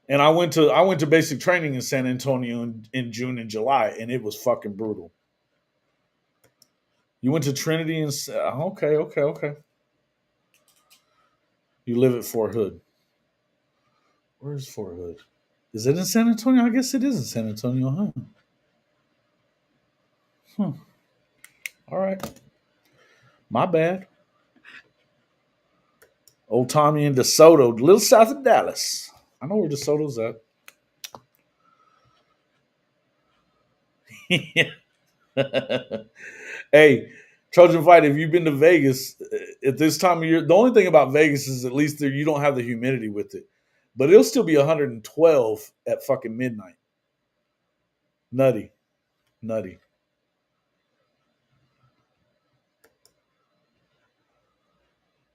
And I went to basic training in San Antonio in June and July, and it was fucking brutal. You went to Trinity and okay. You live at Fort Hood. Where's Fort Hood? Is it in San Antonio? I guess it is in San Antonio, huh? Huh. All right. My bad. Old Tommy in DeSoto, a little south of Dallas. I know where DeSoto's at. Yeah. Hey, Trojan Fight, if you've been to Vegas at this time of year, the only thing about Vegas is at least there you don't have the humidity with it. But it'll still be 112 at fucking midnight. Nutty. Nutty.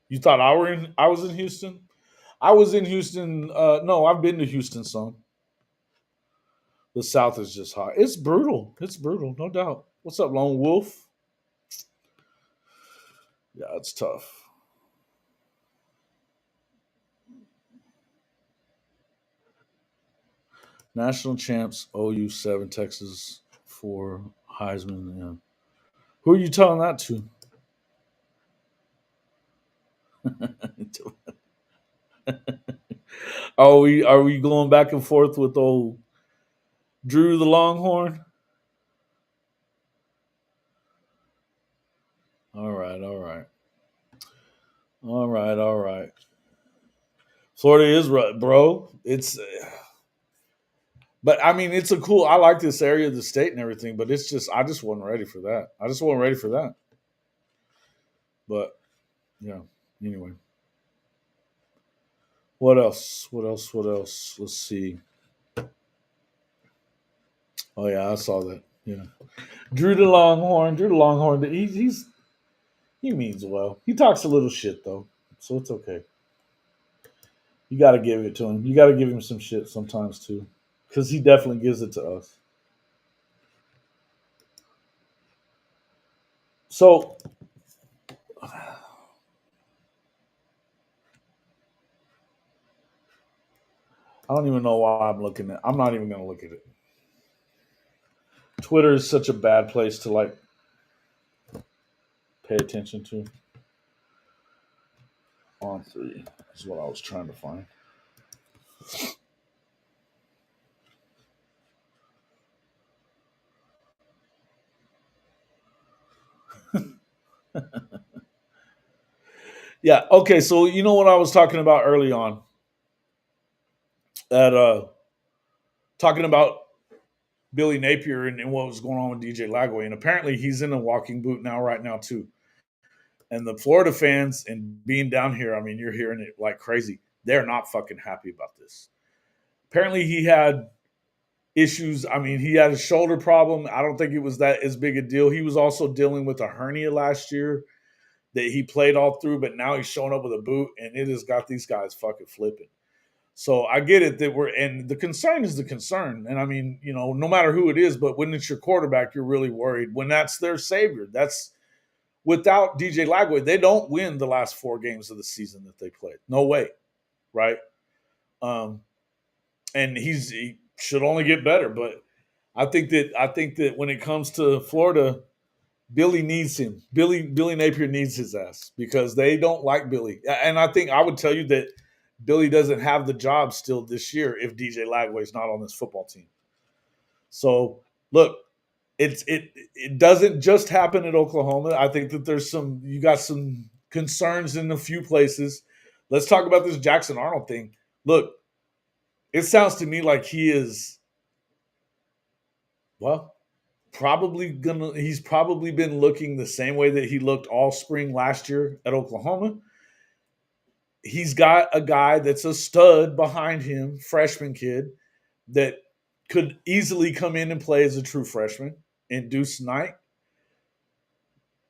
You thought I was in Houston? I was in Houston. No, I've been to Houston some. The South is just hot. It's brutal. It's brutal, no doubt. What's up, Lone Wolf? Yeah, it's tough. National champs, OU 7, Texas 4, Heisman. Yeah. Who are you telling that to? Are we going back and forth with old Drew the Longhorn? All right, all right, all right, all right. Florida is right, bro. It's, but I mean, it's a cool. I like this area of the state and everything, but it's just I just wasn't ready for that. I just wasn't ready for that. But yeah. Anyway, what else? What else? What else? Let's see. Oh yeah, I saw that. Yeah, Drew the Longhorn. Drew the Longhorn. He means well. He talks a little shit though, so it's okay. You got to give it to him. You got to give him some shit sometimes too, because he definitely gives it to us. So I don't even know why I'm looking at. I'm not even going to look at it. Twitter is such a bad place to like pay attention to. On 3 is what I was trying to find. Yeah. Okay. So you know what I was talking about early on at talking about Billy Napier and what was going on with DJ Lagway, and apparently he's in a walking boot now, right now too. And the Florida fans and being down here, I mean, you're hearing it like crazy. They're not fucking happy about this. Apparently, he had issues. I mean, he had a shoulder problem. I don't think it was that as big a deal. He was also dealing with a hernia last year that he played all through, but now he's showing up with a boot, and it has got these guys fucking flipping. So I get it that and the concern is the concern. And I mean, no matter who it is, but when it's your quarterback, you're really worried. When that's their savior, that's without DJ Lagway, they don't win the last 4 games of the season that they played. No way, right? Um, and he should only get better. But I think that when it comes to Florida, Billy needs him. Billy Napier needs his ass because they don't like Billy. And I think I would tell you that Billy doesn't have the job still this year if DJ Lagway's not on this football team. So look, it doesn't just happen at Oklahoma. I think that you got some concerns in a few places. Let's talk about this Jackson Arnold thing. Look, it sounds to me like he is, well, he's probably been looking the same way that he looked all spring last year at Oklahoma. He's got a guy that's a stud behind him, freshman kid, that could easily come in and play as a true freshman in Deuce Knight.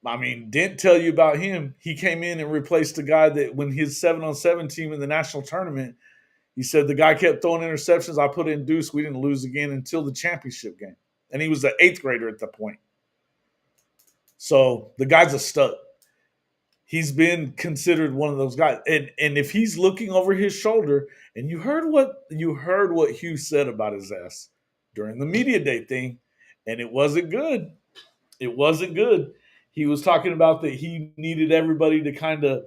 I mean, didn't tell you about him. He came in and replaced the guy that when his 7-on-7 team in the national tournament, he said the guy kept throwing interceptions. I put in Deuce. We didn't lose again until the championship game. And he was the 8th grader at that point. So the guy's a stud. He's been considered one of those guys. And if he's looking over his shoulder, and you heard what Hugh said about his ass during the media day thing, and it wasn't good. It wasn't good. He was talking about that he needed everybody to kind of,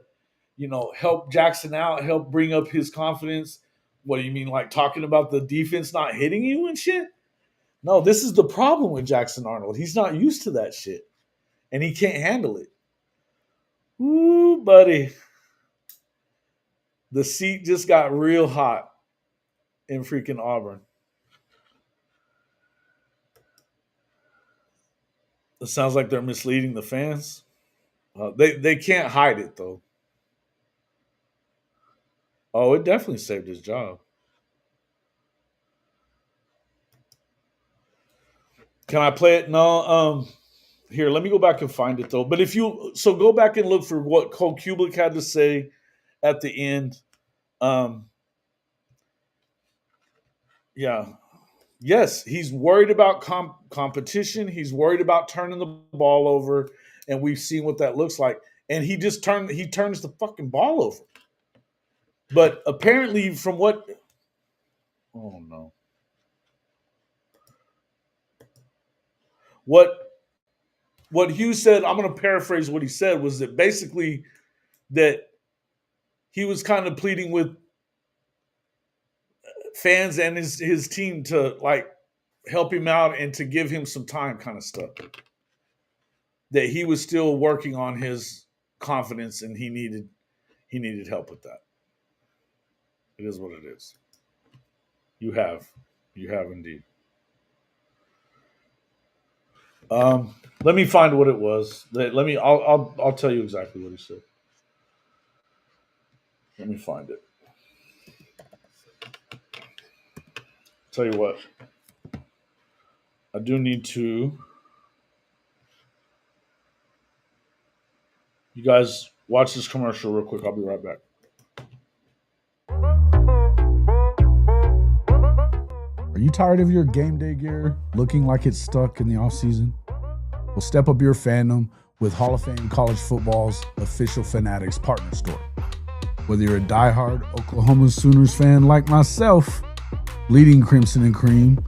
help Jackson out, help bring up his confidence. What do you mean, like talking about the defense not hitting you and shit? No, this is the problem with Jackson Arnold. He's not used to that shit, and he can't handle it. Ooh, buddy. The seat just got real hot in freaking Auburn. It sounds like they're misleading the fans. They can't hide it though. Oh, it definitely saved his job. Can I play it? No. Here, let me go back and find it though. But if you go back and look for what Cole Kublik had to say at the end. Um, yeah, yes, he's worried about competition. He's worried about turning the ball over, and we've seen what that looks like. And he turns the fucking ball over. But apparently, from what, oh no, what Hugh said, I'm going to paraphrase what he said, was that basically that he was kind of pleading with fans and his team to like help him out and to give him some time, kind of stuff. That he was still working on his confidence and he needed help with that. It is what it is. You have indeed. Let me find what it was. I'll tell you exactly what he said. Let me find it. Tell you what, I do need to. You guys watch this commercial real quick. I'll be right back. Are you tired of your game day gear looking like it's stuck in the offseason? Well, step up your fandom with Hall of Fame College Football's official Fanatics partner store. Whether you're a diehard Oklahoma Sooners fan like myself, bleeding crimson and cream,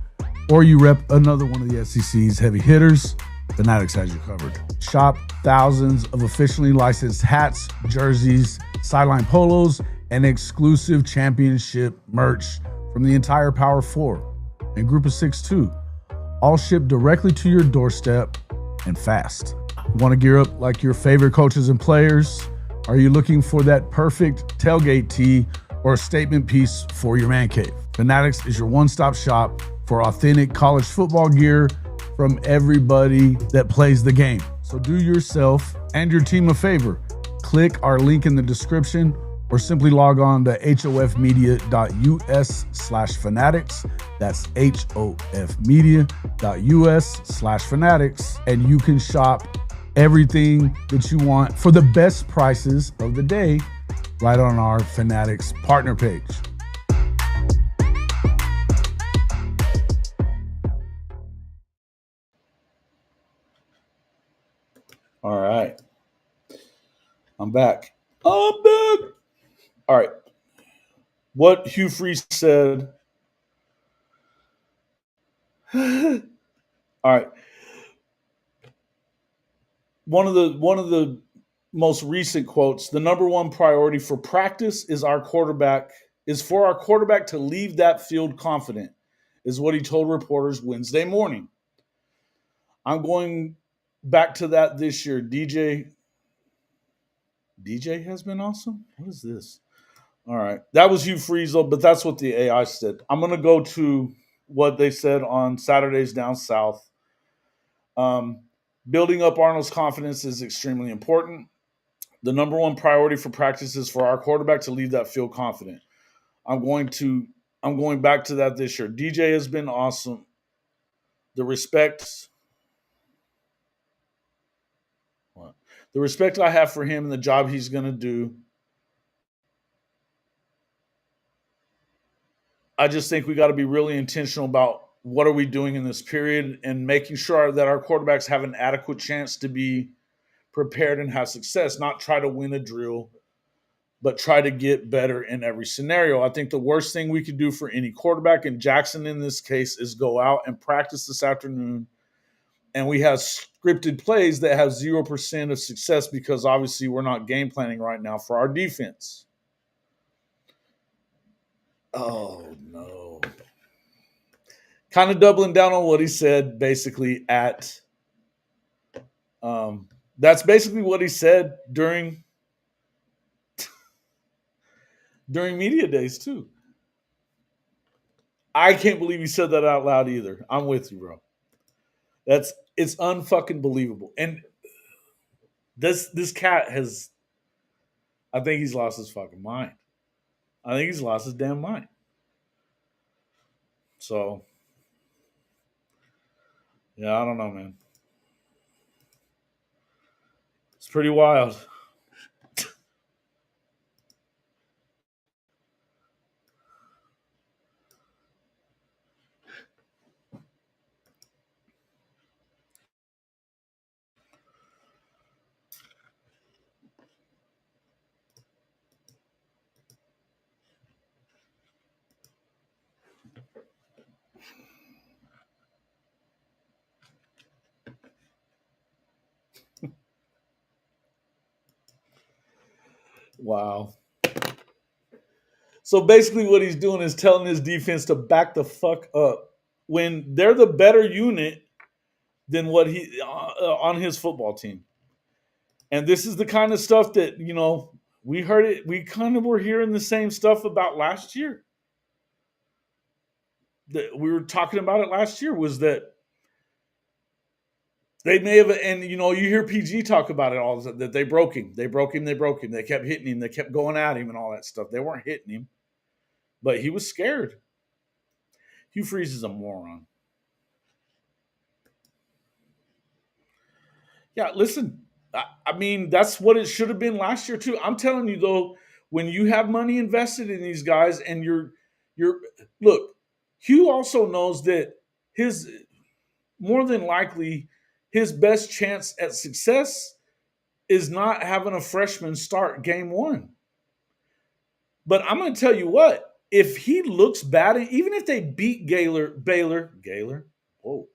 or you rep another one of the SEC's heavy hitters, Fanatics has you covered. Shop thousands of officially licensed hats, jerseys, sideline polos, and exclusive championship merch from the entire Power 4 and Group of 6 too. All shipped directly to your doorstep and fast. Want to gear up like your favorite coaches and players? Are you looking for that perfect tailgate tee or a statement piece for your man cave? Fanatics is your one-stop shop for authentic college football gear from everybody that plays the game. So do yourself and your team a favor. Click our link in the description or simply log on to hofmedia.us/fanatics. That's hofmedia.us/fanatics. And you can shop everything that you want for the best prices of the day right on our Fanatics partner page. All right. I'm back. All right. What Hugh Freeze said. All right. One of the most recent quotes, the number one priority for practice is for our quarterback to leave that field confident, is what he told reporters Wednesday morning. I'm going back to that this year. DJ has been awesome. What is this? All right. That was Hugh Freeze, but that's what the AI said. I'm going to go to what they said on Saturdays Down South. Building up Arnold's confidence is extremely important. The number one priority for practice is for our quarterback to leave that field confident. I'm going back to that this year. DJ has been awesome. The respect I have for him and the job he's going to do. I just think we got to be really intentional about what are we doing in this period and making sure that our quarterbacks have an adequate chance to be prepared and have success, not try to win a drill, but try to get better in every scenario. I think the worst thing we could do for any quarterback, and Jackson in this case, is go out and practice this afternoon, and we have scripted plays that have 0% of success because obviously we're not game planning right now for our defense. Oh, no. Kind of doubling down on what he said basically that's basically what he said during media days too. I can't believe he said that out loud either. I'm with you, bro. It's unfucking believable. And this cat has, I think he's lost his fucking mind. I think he's lost his damn mind. So, yeah, I don't know, man. It's pretty wild. Wow. So basically, what he's doing is telling his defense to back the fuck up when they're the better unit than what he on his football team. And this is the kind of stuff that we heard it. We kind of were hearing the same stuff about last year. That we were talking about it last year was that they may have, and you hear PG talk about it all that they broke him. They broke him. They broke him. They kept hitting him. They kept going at him and all that stuff. They weren't hitting him, but he was scared. Hugh Freeze is a moron. Yeah, listen. I mean, that's what it should have been last year too. I'm telling you though, when you have money invested in these guys, and you're look, Hugh also knows that his more than likely his best chance at success is not having a freshman start game one. But I'm going to tell you what, if he looks bad, even if they beat Baylor, whoa,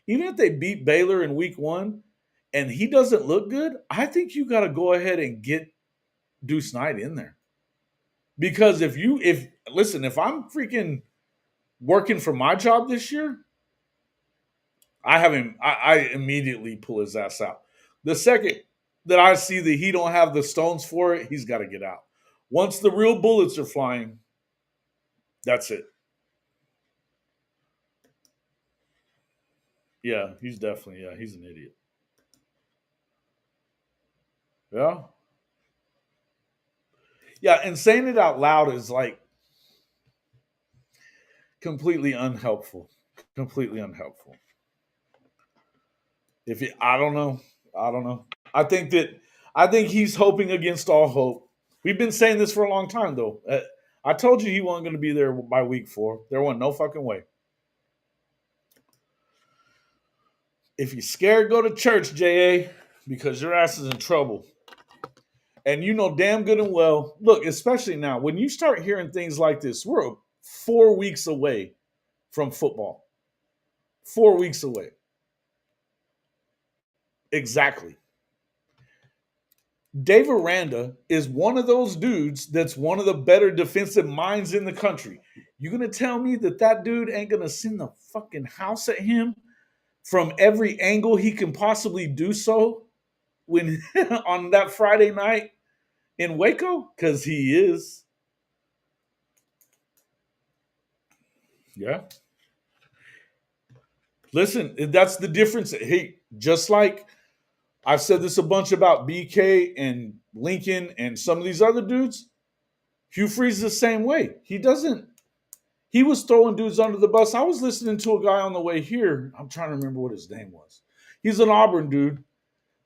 even if they beat Baylor in week one and he doesn't look good, I think you got to go ahead and get Deuce Knight in there. Because if I'm freaking working for my job this year, I immediately pull his ass out. The second that I see that he don't have the stones for it, he's got to get out. Once the real bullets are flying, that's it. Yeah, he's an idiot. Yeah. Yeah, and saying it out loud is like completely unhelpful. Completely unhelpful. I don't know. I don't know. I think he's hoping against all hope. We've been saying this for a long time, though. I told you he wasn't going to be there by week 4. There wasn't no fucking way. If you're scared, go to church, JA, because your ass is in trouble. And you know damn good and well, look, especially now, when you start hearing things like this, we're 4 weeks away from football. 4 weeks away. Exactly. Dave Aranda is one of those dudes that's one of the better defensive minds in the country. You gonna tell me that dude ain't gonna send the fucking house at him from every angle he can possibly do so when on that Friday night in Waco? Because he is. Yeah. Listen, that's the difference. Hey, just like I've said this a bunch about BK and Lincoln and some of these other dudes, Hugh Freeze is the same way. He was throwing dudes under the bus. I was listening to a guy on the way here. I'm trying to remember what his name was. He's an Auburn dude.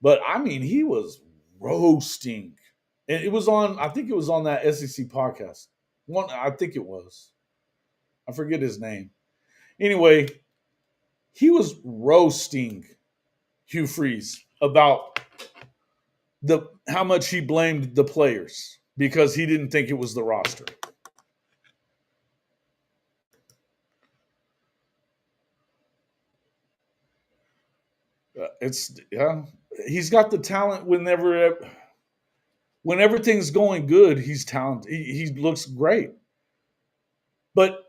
But I mean, he was roasting. And I think it was on that SEC podcast. I think it was. I forget his name. Anyway, he was roasting Hugh Freeze about how much he blamed the players because he didn't think it was the roster. He's got the talent when everything's going good, he's talented. He looks great. But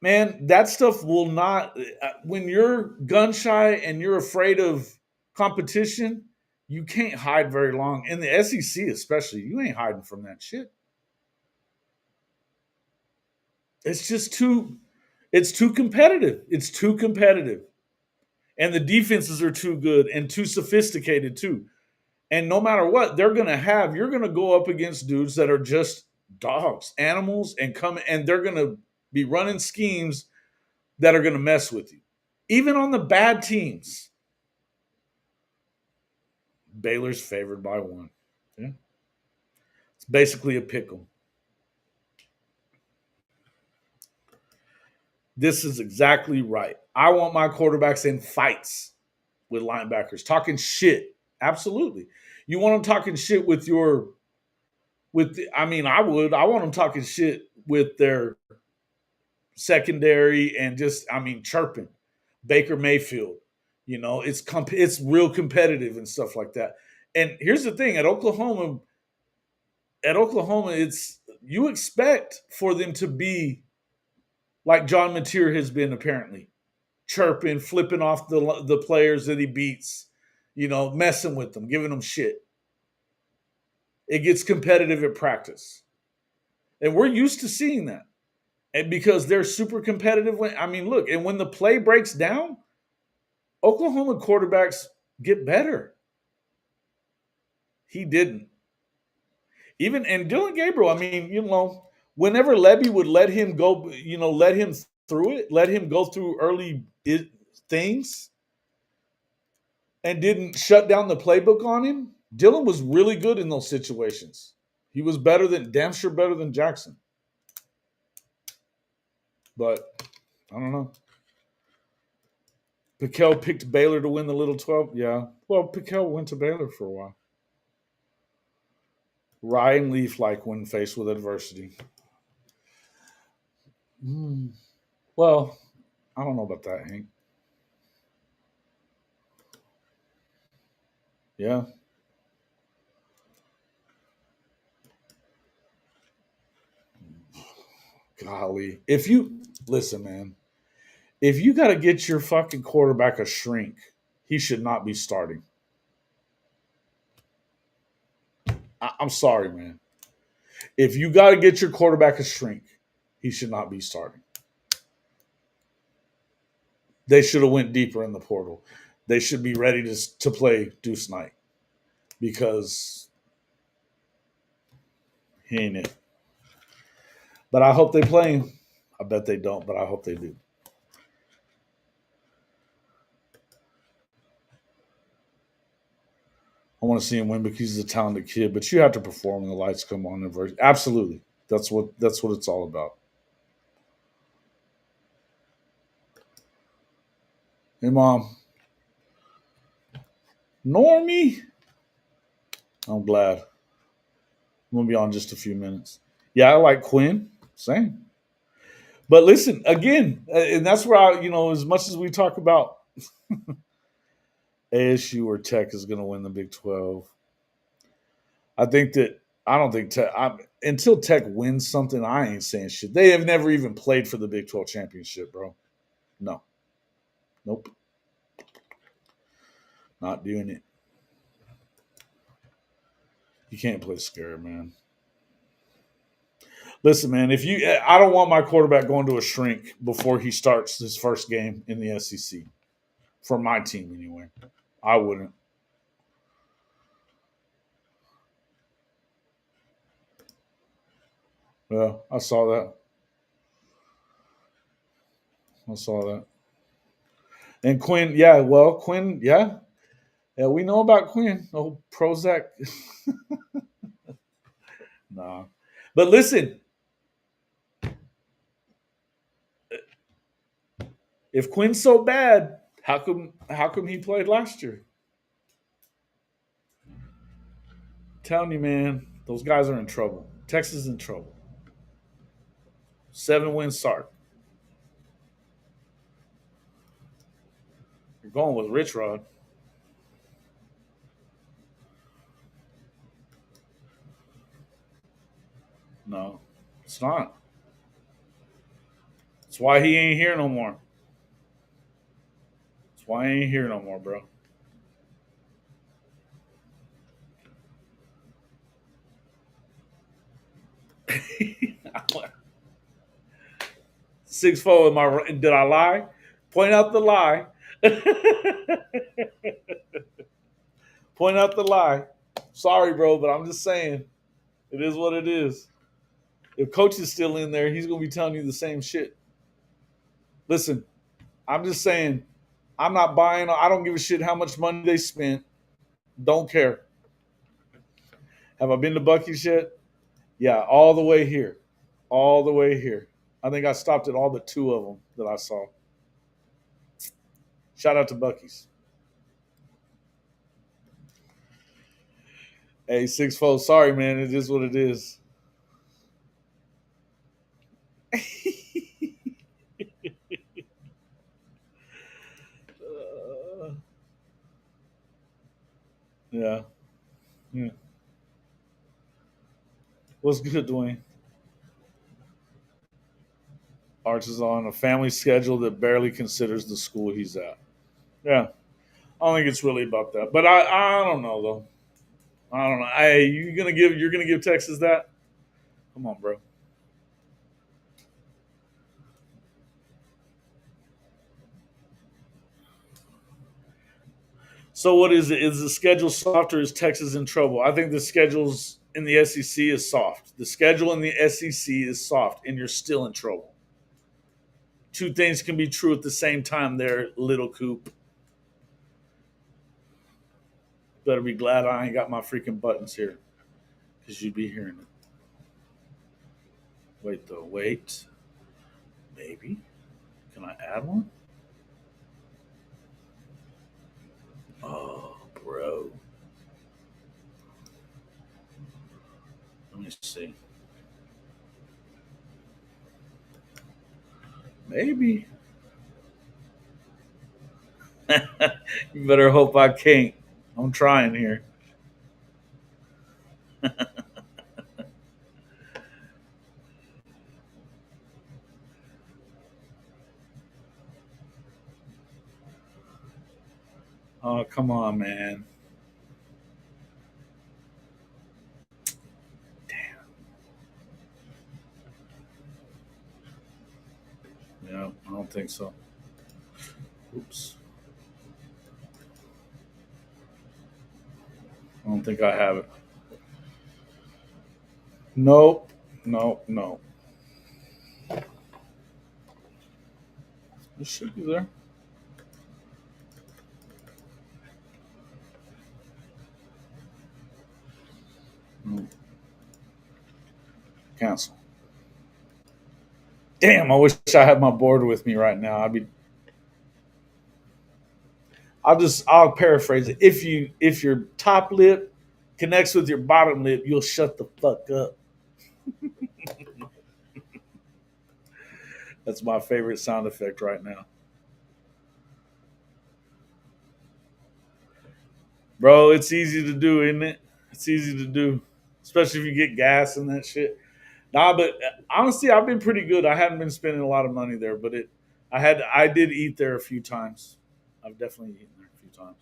man, that stuff will not. When you're gun shy and you're afraid of competition, you can't hide very long. In the SEC, especially, you ain't hiding from that shit. It's just too. It's too competitive. It's too competitive. And the defenses are too good and too sophisticated too. And no matter what, you're going to go up against dudes that are just dogs, animals, and they're going to be running schemes that are going to mess with you. Even on the bad teams, Baylor's favored by 1. Yeah. It's basically a pickle. This is exactly right. I want my quarterbacks in fights with linebackers, talking shit. Absolutely. You want them talking shit I would. I want them talking shit with their secondary and just, chirping. Baker Mayfield. It's real competitive and stuff like that. And here's the thing, at Oklahoma, it's you expect for them to be like John Mateer has been apparently, chirping, flipping off the players that he beats, messing with them, giving them shit. It gets competitive at practice. And we're used to seeing that. And because they're super competitive. Look, and when the play breaks down, Oklahoma quarterbacks get better. He didn't. And Dylan Gabriel, whenever Levy would let him go, let him through it, let him go through early things and didn't shut down the playbook on him, Dylan was really good in those situations. He was damn sure better than Jackson. But I don't know. Piquel picked Baylor to win the Little 12. Yeah. Well, Piquel went to Baylor for a while. Ryan Leaf like when faced with adversity. Well, I don't know about that, Hank. Yeah. Golly. Listen, man, if you got to get your fucking quarterback a shrink, he should not be starting. I'm sorry, man. If you got to get your quarterback a shrink, he should not be starting. They should have went deeper in the portal. They should be ready to play Deuce Knight because he ain't it. But I hope they play him. I bet they don't, but I hope they do. I want to see him win because he's a talented kid, but you have to perform when the lights come on. Absolutely. That's what it's all about. Hey, Mom. Normie? I'm glad. I'm going to be on just a few minutes. Yeah, I like Quinn. Same. But listen, again, and that's where as much as we talk about ASU or Tech is going to win the Big 12, I don't think Tech, until Tech wins something, I ain't saying shit. They have never even played for the Big 12 championship, bro. No. Nope. Not doing it. You can't play scared, man. Listen, man, I don't want my quarterback going to a shrink before he starts his first game in the SEC. For my team, anyway. I wouldn't. Yeah, I saw that. And Quinn, yeah, we know about Quinn. Oh, Prozac. Nah. But listen, if Quinn's so bad, how come he played last year? I'm telling you, man, those guys are in trouble. Texas is in trouble. 7-win Sark. You're going with Rich Rod. No, it's not. That's why he ain't here no more. That's why he ain't here no more, bro. Six four. Did I lie? Point out the lie. Point out the lie. Sorry, bro, but I'm just saying it is what it is. If coach is still in there, he's gonna be telling you the same shit. Listen, I'm just saying, I'm not buying. I don't give a shit how much money they spent. Don't care. Have I been to Buc-ee's yet? Yeah, all the way here, all the way here. I think I stopped at all but two of them that I saw. Shout out to Buc-ee's. Hey, sixfold. Sorry, man. It is what it is. Yeah. Yeah. What's good, Dwayne? Arch is on a family schedule that barely considers the school he's at. Yeah. I don't think it's really about that. But I don't know though. I don't know. Hey, you're gonna give Texas that? Come on, bro. So what is it? Is the schedule soft or is Texas in trouble? I think the schedule's in the SEC is soft. The schedule in the SEC is soft, and you're still in trouble. Two things can be true at the same time there, little coop. Better be glad I ain't got my freaking buttons here. Because you'd be hearing it. Wait though, wait. Maybe. Can I add one? Oh, bro. Let me see. Maybe. You better hope I can't. I'm trying here. Oh, come on, man. Damn. Yeah, I don't think so. Oops. I don't think I have it. Nope. Nope. No. It should be there. No. Cancel. Damn, I wish I had my board with me right now. I'll paraphrase it. If your top lip connects with your bottom lip, you'll shut the fuck up. That's my favorite sound effect right now. Bro, it's easy to do, isn't it? It's easy to do. Especially if you get gas and that shit. Nah, but honestly, I've been pretty good. I haven't been spending a lot of money there, but I did eat there a few times. I've definitely eaten there a few times.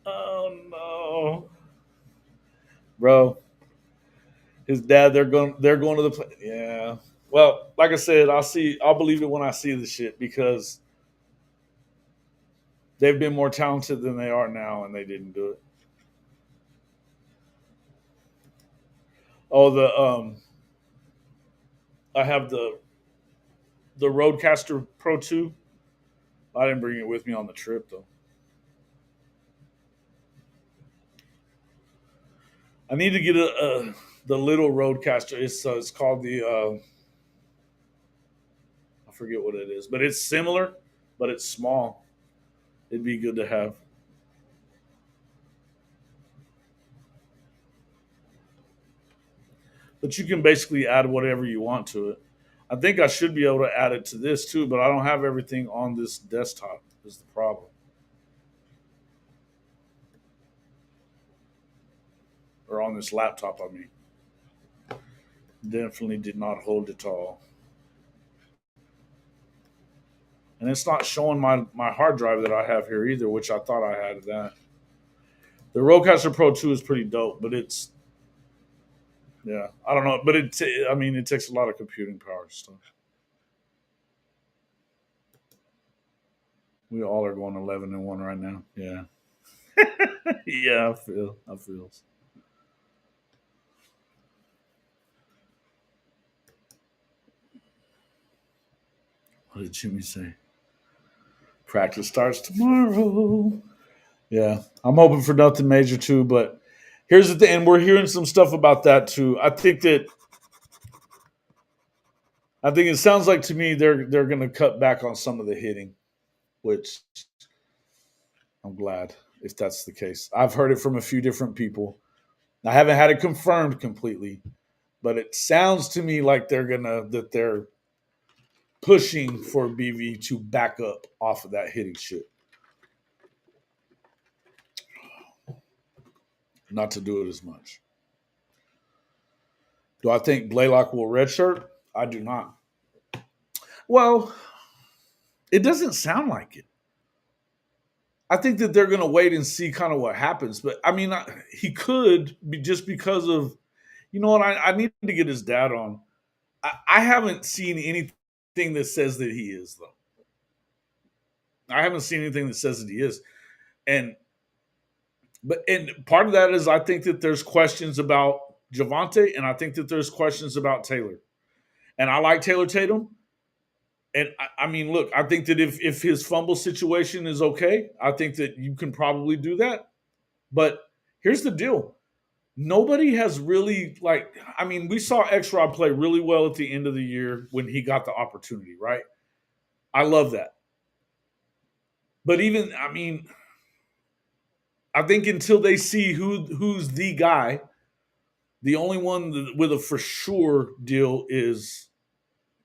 Oh no, bro! His dad, they're going to the play. Yeah. Well, like I said, I'll believe it when I see the shit because they've been more talented than they are now, and they didn't do it. Oh, I have the Roadcaster Pro 2. I didn't bring it with me on the trip though. I need to get the little Roadcaster. It's called the I forget what it is, but it's similar, but it's small. It'd be good to have. But you can basically add whatever you want to it. I think I should be able to add it to this too, but I don't have everything on this desktop. Is the problem, or on this laptop? I mean, definitely did not hold it all, and it's not showing my hard drive that I have here either, which I thought I had that. The Rodecaster Pro 2 is pretty dope, but I don't know, but it takes a lot of computing power stuff. We all are going 11-1 right now. Yeah. Yeah, I feel. What did Jimmy say? Practice starts tomorrow. Yeah, I'm hoping for nothing major too, but here's the thing, and we're hearing some stuff about that too. I think it sounds like to me they're going to cut back on some of the hitting, which I'm glad if that's the case. I've heard it from a few different people. I haven't had it confirmed completely, but it sounds to me like they're pushing for BV to back up off of that hitting shit. Not to do it as much. Do I think Blaylock will redshirt? I do not. Well, it doesn't sound like it. I think that they're going to wait and see kind of what happens. But I mean, he could be just because of, you know what? I need to get his dad on. I haven't seen anything that says that he is, though. I haven't seen anything that says that he is. And part of that is I think that there's questions about Javonte, and I think that there's questions about Taylor. And I like Taylor Tatum. And I mean, look, I think that if his fumble situation is okay, I think that you can probably do that. But here's the deal. Nobody has really, we saw X-Rod play really well at the end of the year when he got the opportunity, right? I love that. But I think until they see who's the guy, the only one with a for sure deal is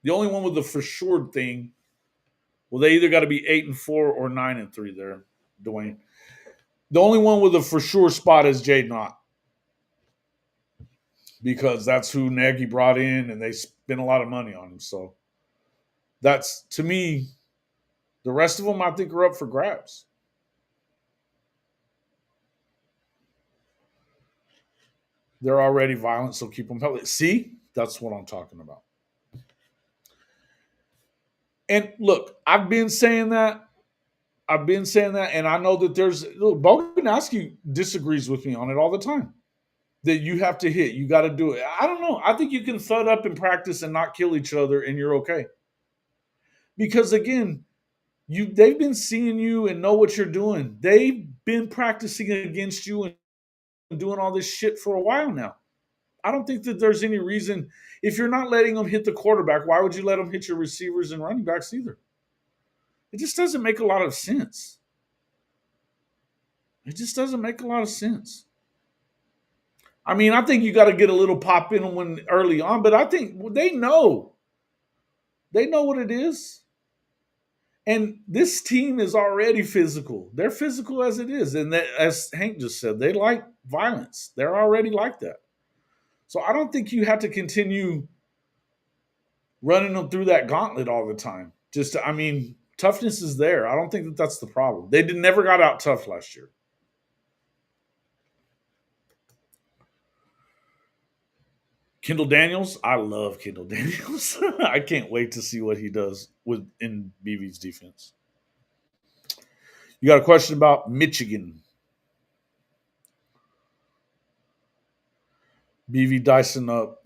the only one with the for sure thing. Well, they either got to be 8-4 or 9-3 there, Dwayne. The only one with a for sure spot is Jade Knott, because that's who Nagy brought in, and they spent a lot of money on him. So that's, to me, the rest of them I think are up for grabs. They're already violent, so keep them healthy. See, that's what I'm talking about. And look, I've been saying that, and I know that Boganowski disagrees with me on it all the time. That you have to hit, you got to do it. I don't know. I think you can thud up in practice and not kill each other, and you're okay. Because again, they've been seeing you and know what you're doing. They've been practicing against you and doing all this shit for a while now. I don't think that there's any reason, if you're not letting them hit the quarterback, why would you let them hit your receivers and running backs either? It just doesn't make a lot of sense. It just doesn't make a lot of sense. I mean, I think you got to get a little pop in them early on, but I think they know. They know what it is. And this team is already physical. They're physical as it is. And as Hank just said, they like violence. They're already like that. So I don't think you have to continue running them through that gauntlet all the time. Toughness is there. I don't think that that's the problem. They never got out tough last year. Kendall Daniels, I love Kendall Daniels. I can't wait to see what he does in BV's defense. You got a question about Michigan. BV dicing up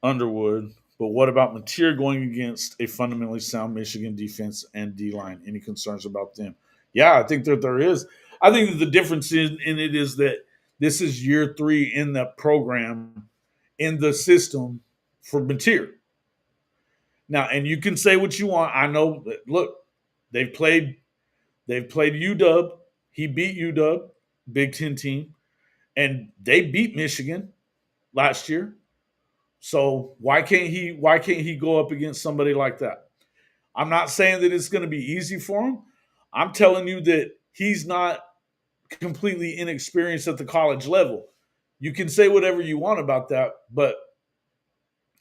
Underwood, but what about Mateer going against a fundamentally sound Michigan defense and D-line? Any concerns about them? Yeah, I think that there is. I think that the difference in it is that this is year 3 in the program, in the system for Mateer. Now, and you can say what you want. I know that, look, they've played UW. He beat UW, Big Ten team, and they beat Michigan last year. So why can't he go up against somebody like that? I'm not saying that it's going to be easy for him. I'm telling you that he's not completely inexperienced at the college level. You can say whatever you want about that, but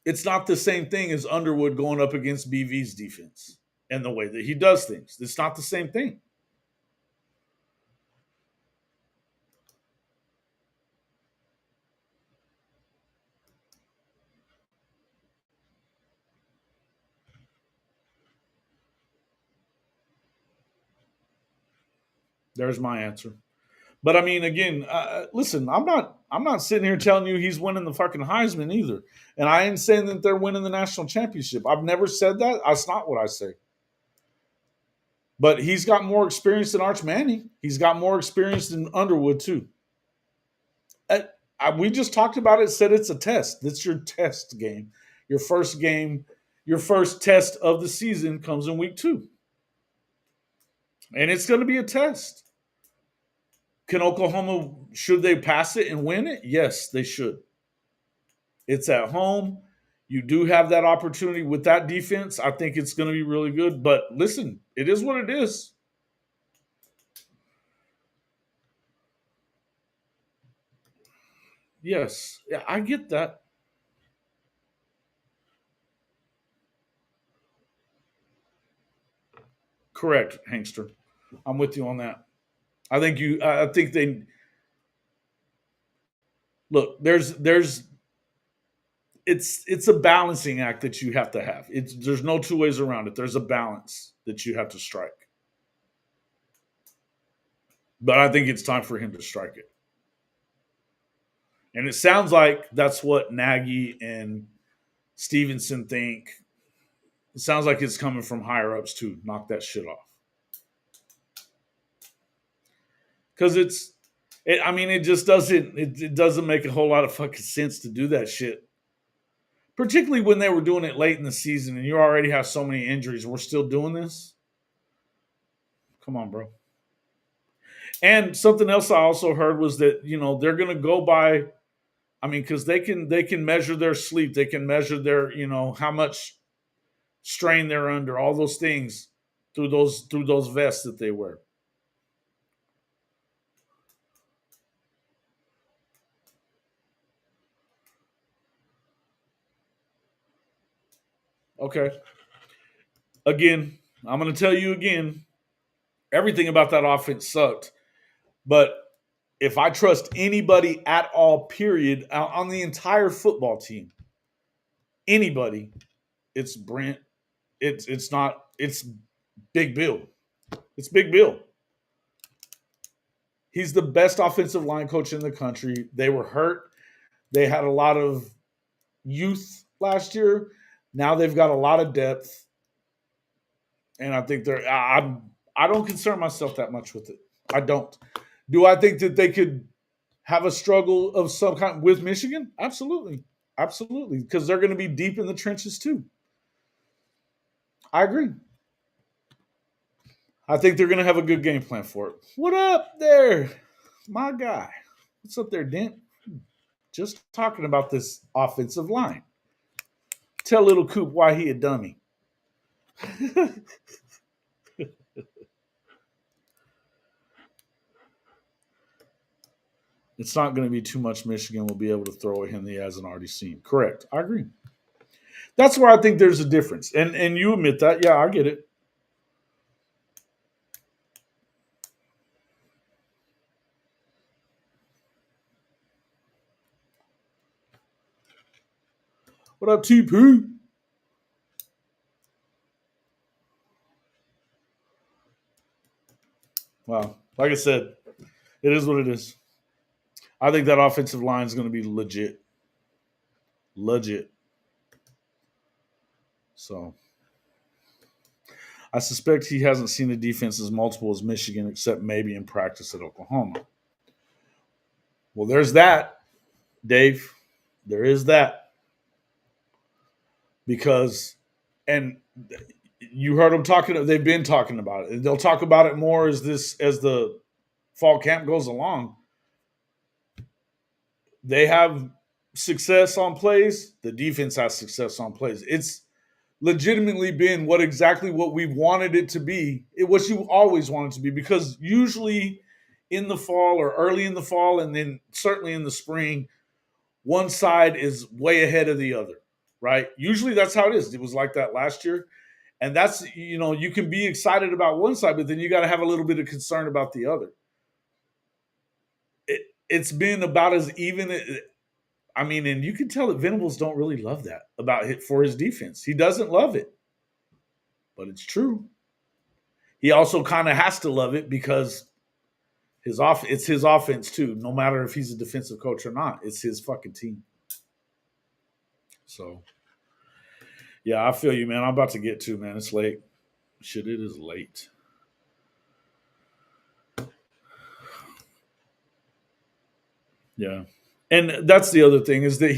it's not the same thing as Underwood going up against BV's defense and the way that he does things. It's not the same thing. There's my answer. But I mean, again, listen, I'm not sitting here telling you he's winning the fucking Heisman either, and I ain't saying that they're winning the national championship. I've never said that. That's not what I say. But he's got more experience than Arch Manning. He's got more experience than Underwood too. We just talked about it. Said it's a test. That's your test game. Your first game, your first test of the season comes in week 2, and it's going to be a test. Can Oklahoma, should they pass it and win it? Yes, they should. It's at home. You do have that opportunity with that defense. I think it's going to be really good. But listen, it is what it is. Yes, yeah, I get that. Correct, Hankster. I'm with you on that. I think you. I think they look. There's it's a balancing act that you have to have. There's no two ways around it. There's a balance that you have to strike. But I think it's time for him to strike it. And it sounds like that's what Nagy and Stevenson think. It sounds like it's coming from higher ups too. Knock that shit off. Because I mean, it just doesn't. It doesn't make a whole lot of fucking sense to do that shit. Particularly when they were doing it late in the season, and you already have so many injuries. We're still doing this. Come on, bro. And something else I also heard was that they're going to go by. I mean, because they can measure their sleep, they can measure their how much strain they're under, all those things through those vests that they wear. Okay. Again, I'm going to tell you again, everything about that offense sucked. But if I trust anybody at all, period, on the entire football team, anybody, it's Brent. It's not. It's Big Bill. It's Big Bill. He's the best offensive line coach in the country. They were hurt. They had a lot of youth last year. Now they've got a lot of depth, and I think I don't concern myself that much with it. I don't. Do I think that they could have a struggle of some kind with Michigan? Absolutely, absolutely, because they're going to be deep in the trenches too. I agree. I think they're going to have a good game plan for it. What up there, my guy? What's up there, Dent? Just talking about this offensive line. Tell little Coop why he a dummy. It's not going to be too much Michigan will be able to throw at him he hasn't already seen. Correct. I agree. That's where I think there's a difference. And you admit that. Yeah, I get it. What up, T-Poo? Wow. Like I said, it is what it is. I think that offensive line is going to be legit. Legit. So I suspect he hasn't seen the defense as multiple as Michigan, except maybe in practice at Oklahoma. Well, there's that, Dave. There is that. Because, and you heard them talking, they've been talking about it. They'll talk about it more as the fall camp goes along. They have success on plays. The defense has success on plays. It's legitimately been exactly what we've wanted it to be. What you always wanted to be, because usually in the fall or early in the fall, and then certainly in the spring, one side is way ahead of the other, right? Usually that's how it is. It was like that last year. And that's, you can be excited about one side, but then you got to have a little bit of concern about the other. It's been about as even. I mean, and you can tell that Venables don't really love that about it for his defense. He doesn't love it, but it's true. He also kind of has to love it because It's his offense too. No matter if he's a defensive coach or not, it's his fucking team. So, yeah, I feel you, man. I'm about to get to, man. It's late. Shit, it is late. Yeah, and that's the other thing is that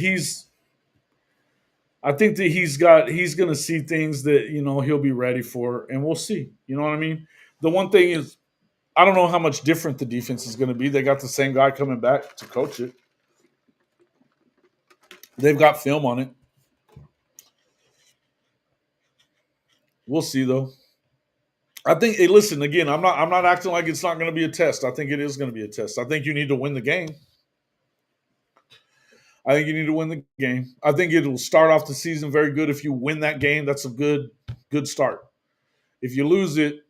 I think that he's going to see things that he'll be ready for, and we'll see. You know what I mean? The one thing is, I don't know how much different the defense is going to be. They got the same guy coming back to coach it. They've got film on it. We'll see though. I think. Hey, listen again. I'm not acting like it's not going to be a test. I think it is going to be a test. I think you need to win the game. I think you need to win the game. I think it'll start off the season very good. If you win that game, that's a good start. If you lose it,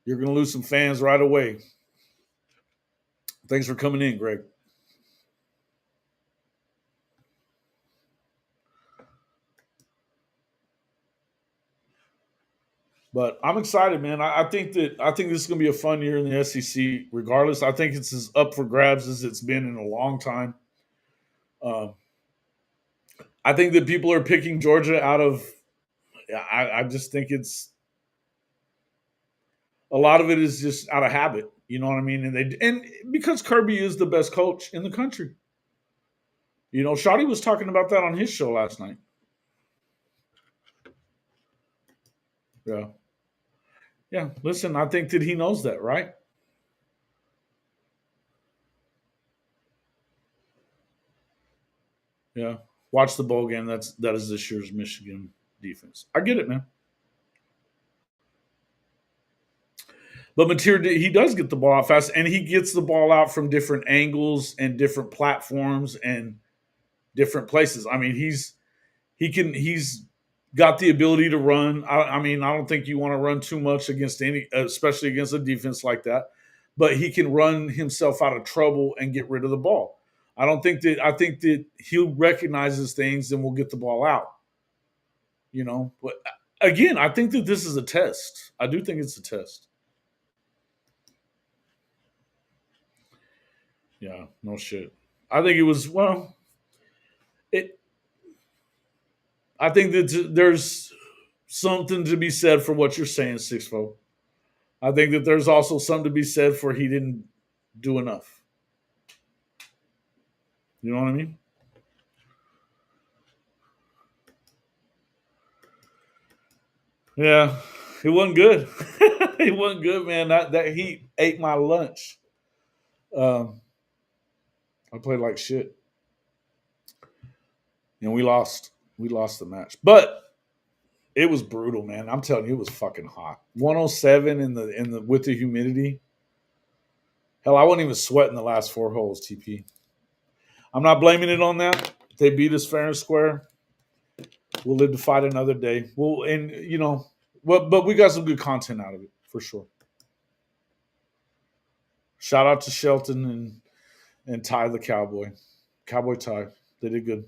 you're going to lose some fans right away. Thanks for coming in, Greg. But I'm excited, man. I think this is going to be a fun year in the SEC. Regardless, I think it's as up for grabs as it's been in a long time. I think that people are picking Georgia out of. I just think it's a lot of it is just out of habit. You know what I mean? And because Kirby is the best coach in the country. Shotty was talking about that on his show last night. Yeah. Yeah. Listen, I think that he knows that, right? Yeah. Watch the bowl game. That is this year's Michigan defense. I get it, man. But Mateer, he does get the ball out fast, and he gets the ball out from different angles and different platforms and different places. I mean, he's got the ability to run. I mean, I don't think you want to run too much against especially against a defense like that. But he can run himself out of trouble and get rid of the ball. I think that he recognizes things and will get the ball out. But again, I think that this is a test. I do think it's a test. Yeah, no shit. I think it was it. I think that there's something to be said for what you're saying, Sixfo. I think that there's also something to be said for he didn't do enough. You know what I mean? Yeah, it wasn't good. It wasn't good, man. That heat ate my lunch. I played like shit, and we lost. We lost the match, but it was brutal, man. I'm telling you, it was fucking hot. 107 in the with the humidity. Hell, I wasn't even sweating the last 4 holes. TP. I'm not blaming it on that. They beat us fair and square. We'll live to fight another day. But we got some good content out of it for sure. Shout out to Shelton and Ty the Cowboy Ty. They did good.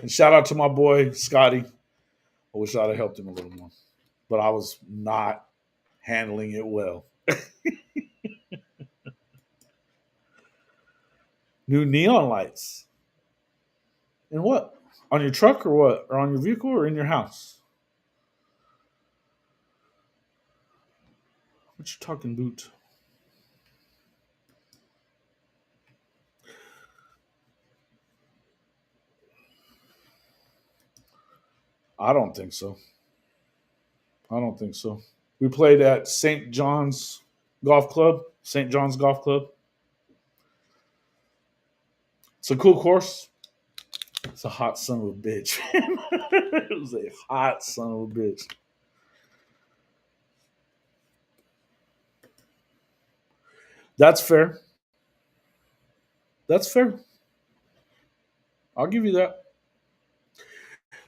And shout out to my boy Scotty. I wish I'd have helped him a little more, but I was not handling it well. New neon lights. And what? On your truck or what? Or on your vehicle or in your house? What you talking about? I don't think so. I don't think so. We played at St. John's Golf Club. St. John's Golf Club. It's a cool course. It's a hot son of a bitch. It was a hot son of a bitch. That's fair. That's fair. I'll give you that.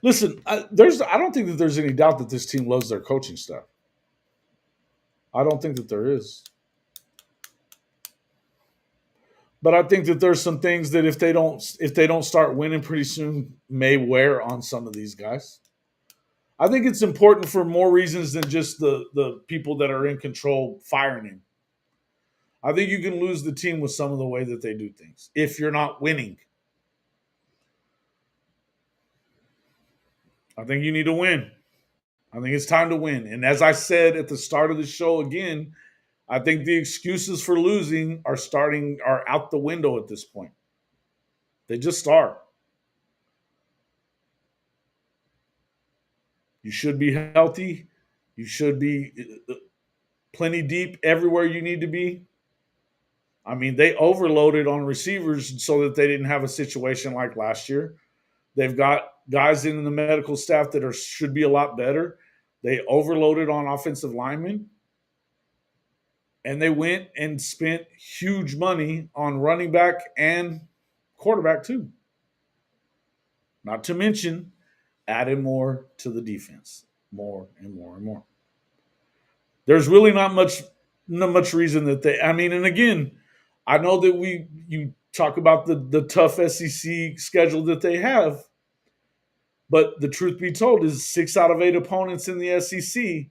Listen, I don't think that there's any doubt that this team loves their coaching staff. I don't think that there is. But I think that there's some things that if they don't start winning pretty soon may wear on some of these guys. I think it's important for more reasons than just the people that are in control firing him. I think you can lose the team with some of the way that they do things if you're not winning. I think you need to win. I think it's time to win. And as I said at the start of the show again, I think the excuses for losing are out the window at this point. They just are. You should be healthy. You should be plenty deep everywhere you need to be. I mean, they overloaded on receivers so that they didn't have a situation like last year. They've got guys in the medical staff that should be a lot better. They overloaded on offensive linemen. And they went and spent huge money on running back and quarterback too. Not to mention added more to the defense. More and more and more. There's really not much reason that and again, I know that you talk about the tough SEC schedule that they have, but the truth be told is 6 out of 8 opponents in the SEC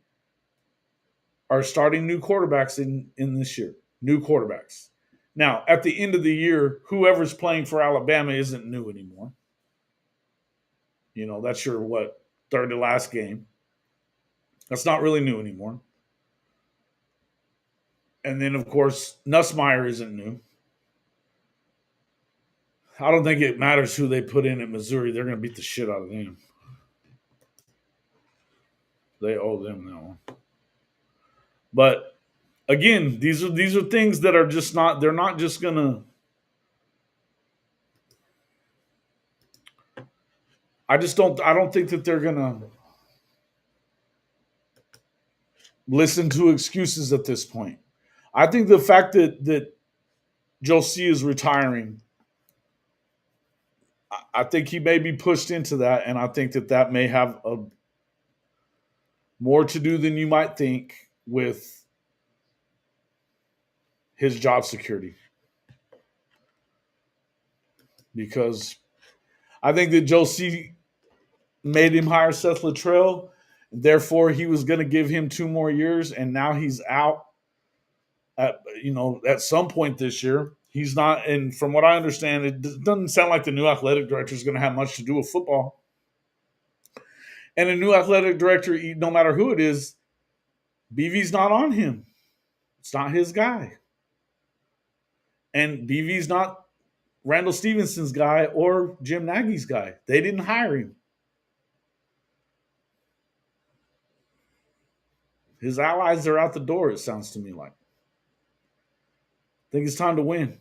are starting new quarterbacks in this year. New quarterbacks. Now, at the end of the year, whoever's playing for Alabama isn't new anymore. That's your third to last game. That's not really new anymore. And then, of course, Nussmeier isn't new. I don't think it matters who they put in at Missouri. They're going to beat the shit out of them. They owe them that one. But again, these are things that are just not. They're not just going to. I don't think that they're going to listen to excuses at this point. I think the fact that Joe C is retiring, I think he may be pushed into that, and I think that may have more to do than you might think with his job security. Because I think that Joe C made him hire Seth Luttrell, therefore he was going to give him 2 more years, and now he's out at some point this year. He's not, and from what I understand, it doesn't sound like the new athletic director is going to have much to do with football. And a new athletic director, no matter who it is, BV's not on him. It's not his guy. And BV's not Randall Stevenson's guy or Jim Nagy's guy. They didn't hire him. His allies are out the door, it sounds to me like. I think it's time to win.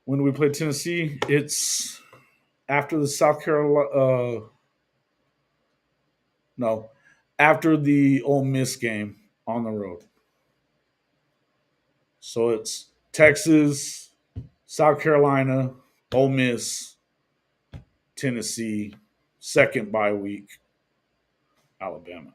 When do we play Tennessee? It's after the South Carolina. After the Ole Miss game on the road. So it's Texas, South Carolina, Ole Miss, Tennessee, second bye week, Alabama.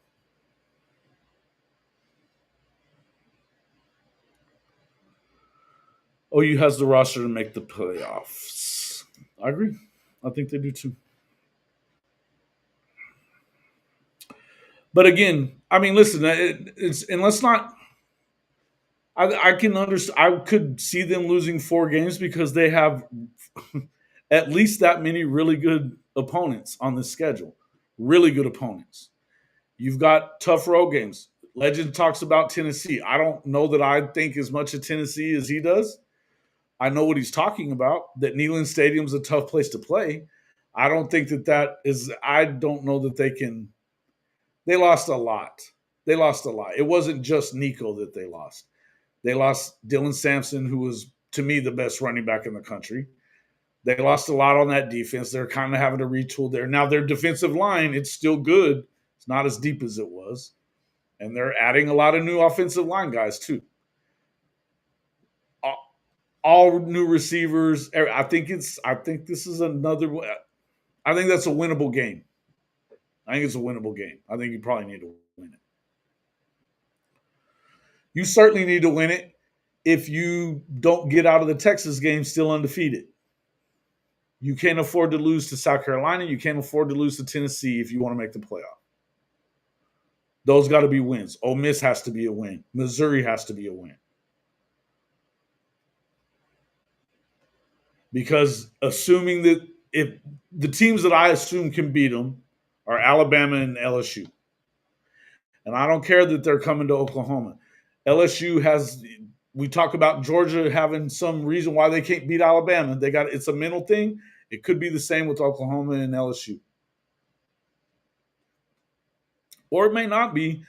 OU has the roster to make the playoffs. I agree. I think they do too. But again, listen, and let's not. I can understand. I could see them losing 4 games because they have at least that many really good opponents on the schedule. Really good opponents. You've got tough road games. Legend talks about Tennessee. I don't know that I think as much of Tennessee as he does. I know what he's talking about, that Neyland Stadium's a tough place to play. I don't think that is – I don't know that they can – they lost a lot. It wasn't just Nico that they lost. They lost Dylan Sampson, who was, to me, the best running back in the country. They lost a lot on that defense. They're kind of having to retool there. Now, their defensive line, it's still good. It's not as deep as it was. And they're adding a lot of new offensive line guys, too. All new receivers. I think this is another. I think that's a winnable game. I think you probably need to win it. You certainly need to win it if you don't get out of the Texas game still undefeated. You can't afford to lose to South Carolina. You can't afford to lose to Tennessee if you want to make the playoff. Those got to be wins. Ole Miss has to be a win. Missouri has to be a win. Because assuming that if the teams that I assume can beat them are Alabama and LSU. And I don't care that they're coming to Oklahoma. LSU has, we talk about Georgia having some reason why they can't beat Alabama. It's a mental thing. It could be the same with Oklahoma and LSU. Or it may not be.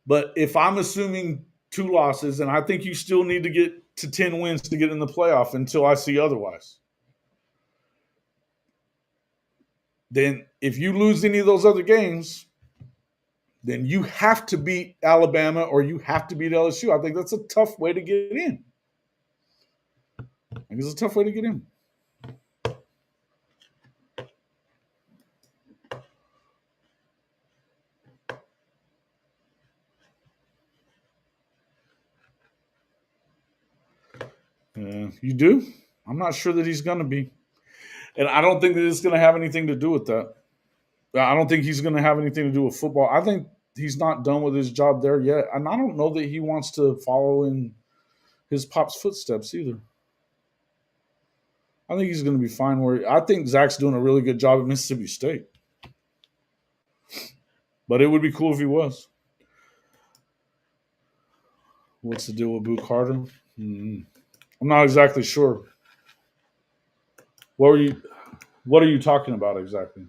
But if I'm assuming 2 losses, and I think you still need to get to 10 wins to get in the playoff until I see otherwise. Then if you lose any of those other games, then you have to beat Alabama or you have to beat LSU. I think that's a tough way to get in. I think it's a tough way to get in. You do? I'm not sure that he's going to be. And I don't think that it's going to have anything to do with that. I don't think he's going to have anything to do with football. I think he's not done with his job there yet. And I don't know that he wants to follow in his pop's footsteps either. I think he's going to be fine. I think Zach's doing a really good job at Mississippi State. But it would be cool if he was. What's the deal with Boo Carter? I'm not exactly sure. What are you talking about exactly?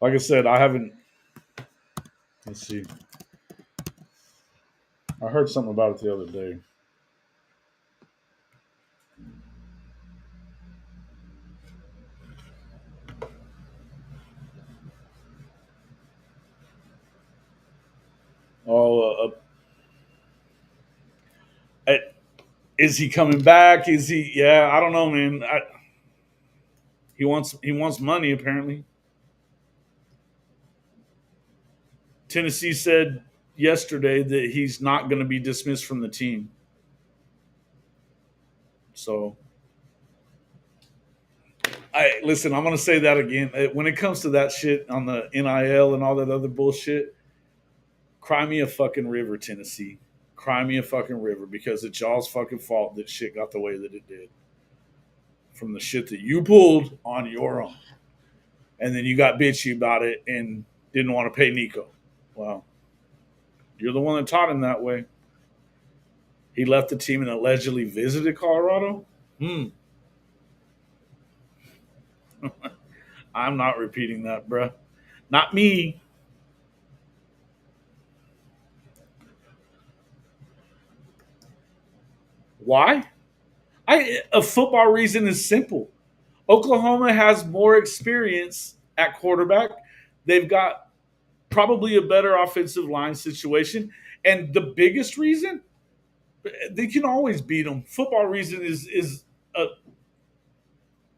Like I said, I haven't. Let's see. I heard something about it the other day. Oh, is he coming back? Is he? Yeah, I don't know, man. He wants money apparently. Tennessee said yesterday that he's not going to be dismissed from the team. So, listen. I'm going to say that again. When it comes to that shit on the NIL and all that other bullshit, cry me a fucking river, Tennessee. Cry me a fucking river because it's y'all's fucking fault that shit got the way that it did. From the shit that you pulled on your own. And then you got bitchy about it and didn't want to pay Nico. Well, you're the one that taught him that way. He left the team and allegedly visited Colorado? I'm not repeating that, bruh. Not me. Why? A football reason is simple. Oklahoma has more experience at quarterback. They've got probably a better offensive line situation. And the biggest reason, they can always beat them. Football reason is a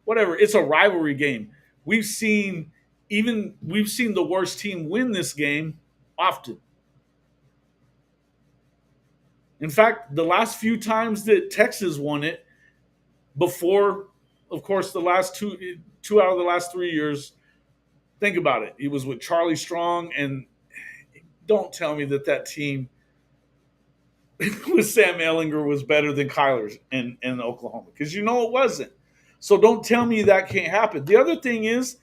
whatever. It's a rivalry game. We've seen the worst team win this game often. In fact, the last few times that Texas won it, before, of course, the last two out of the last 3 years, think about it. It was with Charlie Strong, and don't tell me that team with Sam Ehlinger was better than Kyler's in Oklahoma, because you know it wasn't. So don't tell me that can't happen. The other thing is,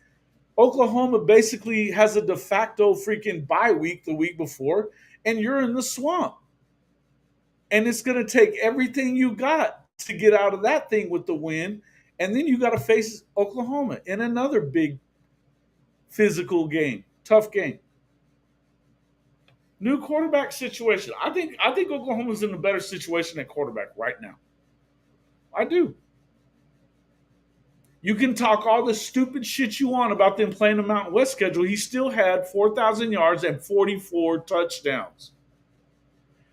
Oklahoma basically has a de facto freaking bye week the week before, and you're in the swamp. And it's going to take everything you got to get out of that thing with the win. And then you got to face Oklahoma in another big physical game, tough game. New quarterback situation. I think Oklahoma's in a better situation at quarterback right now. I do. You can talk all the stupid shit you want about them playing the Mountain West schedule. He still had 4,000 yards and 44 touchdowns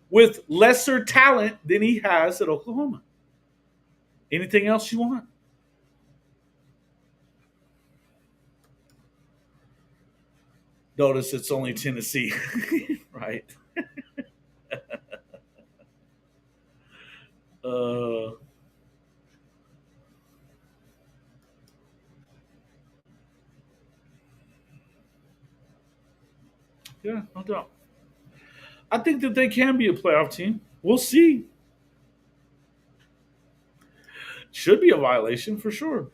with lesser talent than he has at Oklahoma. Anything else you want? Notice it's only Tennessee, right? Yeah, no doubt. I think that they can be a playoff team. We'll see. Should be a violation for sure.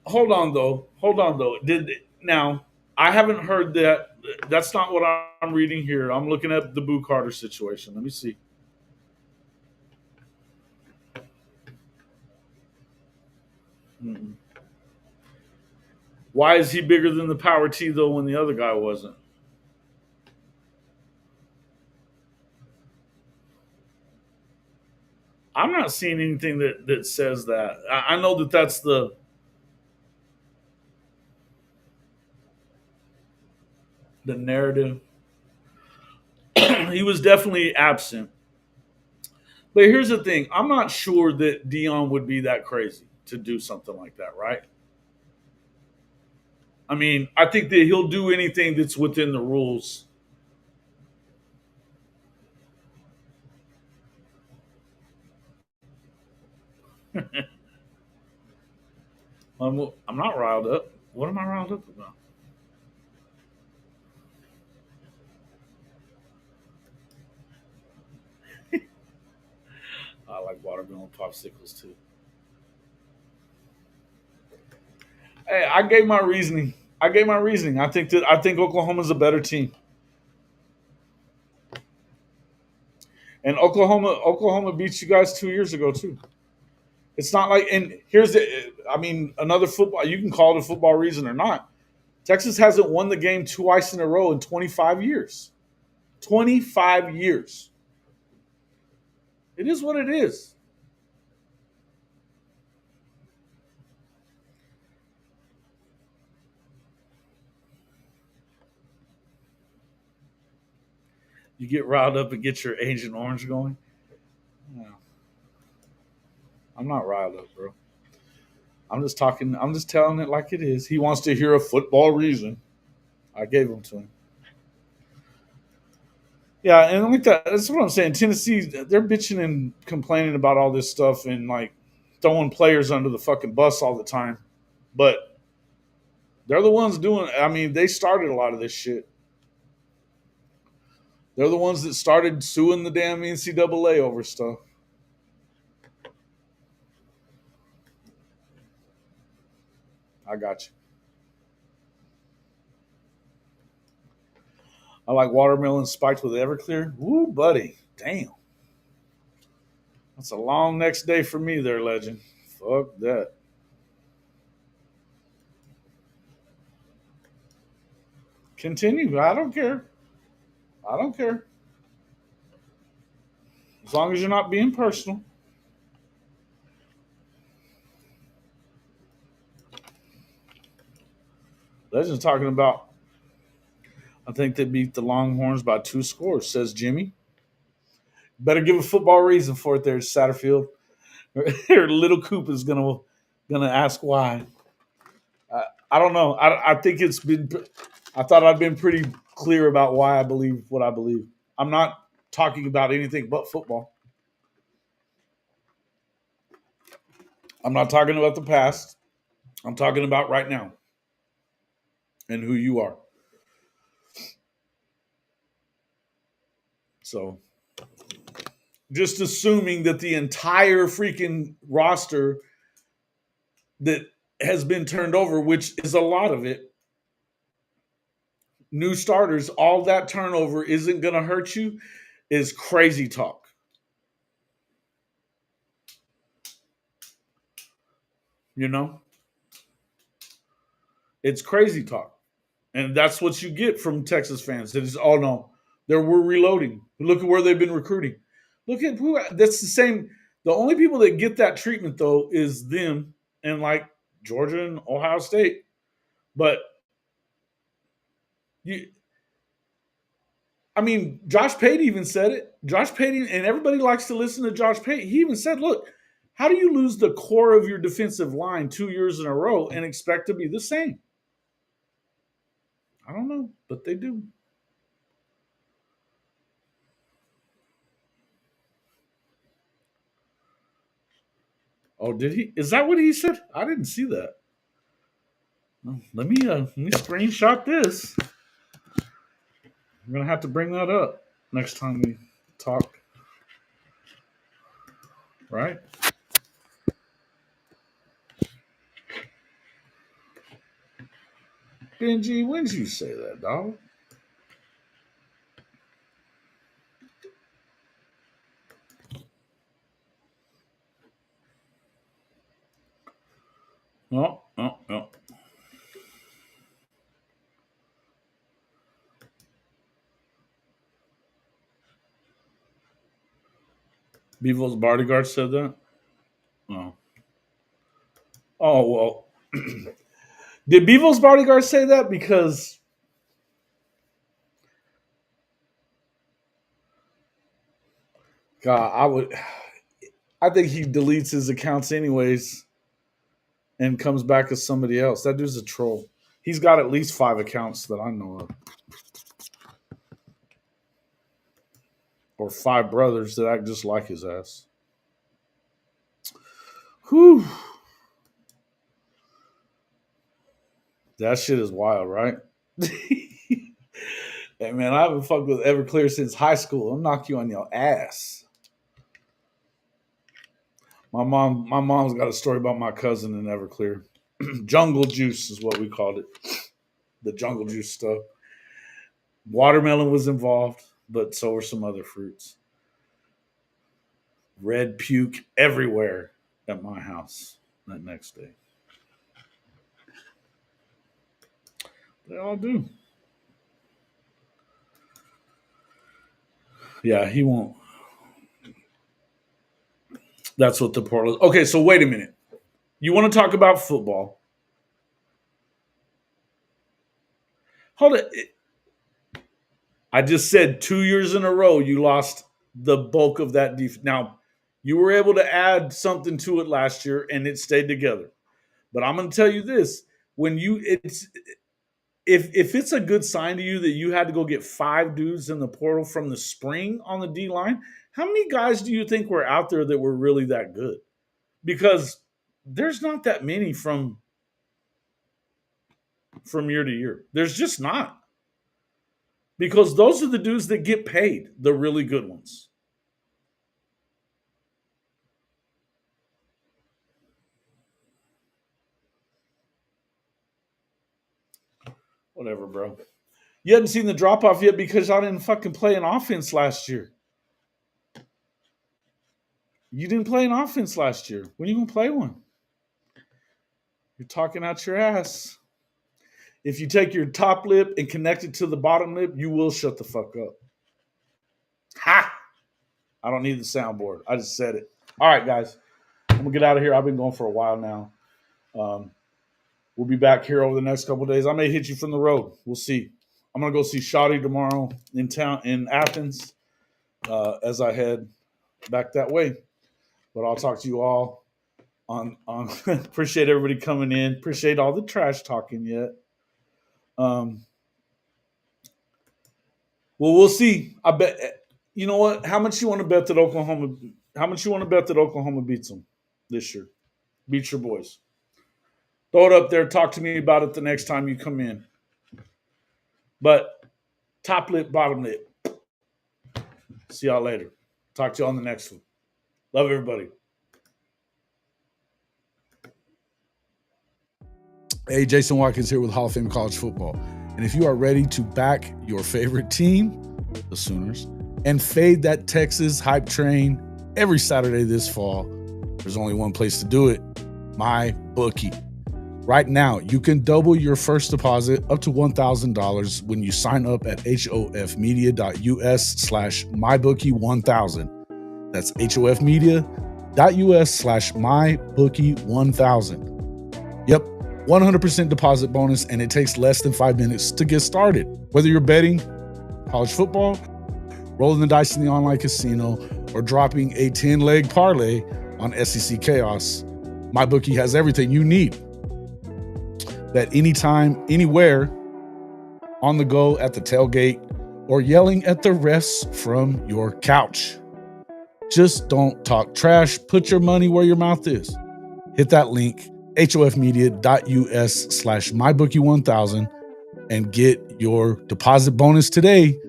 Hold on though. Hold on though. Did now? I haven't heard that. That's not what I'm reading here. I'm looking at the Boo Carter situation. Let me see. Mm-mm. Why is he bigger than the Power T though when the other guy wasn't? I'm not seeing anything that says that. I know that that's the narrative. He was definitely absent. But here's the thing: I'm not sure that Dion would be that crazy to do something like that, right? I mean, I think that he'll do anything that's within the rules. I'm not riled up. What am I riled up about? I like watermelon popsicles too. Hey, I gave my reasoning. I gave my reasoning. I think Oklahoma's a better team, and Oklahoma beat you guys 2 years ago too. It's not like, and here's the, I mean, another football. You can call it a football reason or not. Texas hasn't won the game twice in a row in 25 years. 25 years. It is what it is. You get riled up and get your Agent Orange going. No, I'm not riled up, bro. I'm just talking. I'm just telling it like it is. He wants to hear a football reason. I gave them to him. Yeah, and like that's what I'm saying. Tennessee, they're bitching and complaining about all this stuff and like throwing players under the fucking bus all the time. But they're the ones doing. I mean, they started a lot of this shit. They're the ones that started suing the damn NCAA over stuff. I got you. I like watermelon spiked with Everclear. Woo, buddy. Damn. That's a long next day for me there, legend. Fuck that. Continue. I don't care. I don't care. As long as you're not being personal. Legend's talking about, I think they beat the Longhorns by 2 scores, says Jimmy. Better give a football reason for it there, Satterfield. Or Little Coop is gonna ask why. I don't know. I think it's been. I thought I've been pretty clear about why I believe what I believe. I'm not talking about anything but football. I'm not talking about the past. I'm talking about right now and who you are. So just assuming that the entire freaking roster that has been turned over, which is a lot of it, new starters, all that turnover isn't going to hurt you is crazy talk. You know, it's crazy talk. And that's what you get from Texas fans. That is, oh no, we're reloading. Look at where they've been recruiting. Look at who. That's the same. The only people that get that treatment though is them and like Georgia and Ohio State. But you, I mean, Josh Pate even said it. Josh Pate, and everybody likes to listen to Josh Pate. He even said, "Look, how do you lose the core of your defensive line 2 years in a row and expect to be the same?" I don't know, but they do. Oh, did he? Is that what he said? I didn't see that. Let me screenshot this. I'm going to have to bring that up next time we talk. Right? Benji, when did you say that, dog? Oh. Bevo's bodyguard said that? Oh. Oh, well. Did Bevo's bodyguard say that? Because God, I think he deletes his accounts anyways and comes back as somebody else. That dude's a troll. He's got at least 5 accounts that I know of. Or 5 brothers that act just like his ass. Whew. That shit is wild, right? Hey man, I haven't fucked with Everclear since high school. I'll knock you on your ass. My mom's got a story about my cousin in Everclear. Jungle juice is what we called it. The jungle juice stuff. Watermelon was involved, but so were some other fruits. Red puke everywhere at my house that next day. They all do. Yeah, he won't. That's what the portal is. Okay, so wait a minute. You want to talk about football? Hold it. I just said 2 years in a row you lost the bulk of that defense. Now, you were able to add something to it last year, and it stayed together. But I'm going to tell you this: if it's a good sign to you that you had to go get 5 dudes in the portal from the spring on the D line, how many guys do you think were out there that were really that good? Because there's not that many from year to year. There's just not. Because those are the dudes that get paid, the really good ones. Whatever, bro. You hadn't seen the drop off yet because I didn't fucking play an offense last year. You didn't play an offense last year. When are you going to play one? You're talking out your ass. If you take your top lip and connect it to the bottom lip, you will shut the fuck up. Ha! I don't need the soundboard. I just said it. All right, guys. I'm going to get out of here. I've been going for a while now. We'll be back here over the next couple of days. I may hit you from the road. We'll see. I'm going to go see Shotty tomorrow in town in Athens as I head back that way. But I'll talk to you all on appreciate everybody coming in. Appreciate all the trash talking yet. Well, we'll see. I bet. You know what? How much you want to bet that Oklahoma? How much you want to bet that Oklahoma beats them this year? Beats your boys. Throw it up there. Talk to me about it the next time you come in. But top lip, bottom lip. See y'all later. Talk to you on the next one. Love everybody. Hey, Jason Watkins here with Hall of Fame College Football. And if you are ready to back your favorite team, the Sooners, and fade that Texas hype train every Saturday this fall, there's only one place to do it, MyBookie. Right now, you can double your first deposit up to $1,000 when you sign up at hofmedia.us/mybookie1000. That's hofmedia.us/mybookie1000. Yep, 100% deposit bonus, and it takes less than 5 minutes to get started. Whether you're betting college football, rolling the dice in the online casino, or dropping a 10-leg parlay on SEC Chaos, MyBookie has everything you need. Bet anytime, anywhere, on the go, at the tailgate, or yelling at the refs from your couch. Just don't talk trash. Put your money where your mouth is. Hit that link, hofmedia.us/mybookie1000, and get your deposit bonus today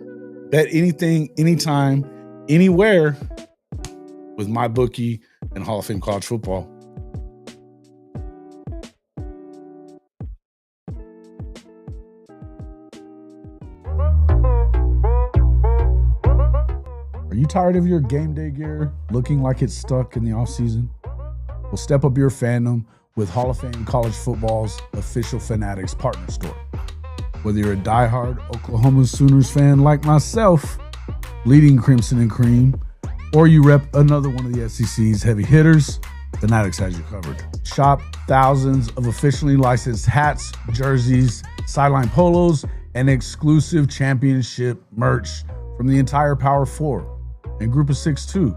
Bet anything, anytime, anywhere with MyBookie and Hall of Fame college football. Are you tired of your game day gear looking like it's stuck in the offseason? Well, step up your fandom with Hall of Fame college football's official Fanatics partner store. Whether you're a diehard Oklahoma Sooners fan like myself, bleeding crimson and cream, or you rep another one of the SEC's heavy hitters, Fanatics has you covered. Shop thousands of officially licensed hats, jerseys, sideline polos, and exclusive championship merch from the entire Power 4 and Group of 6 too,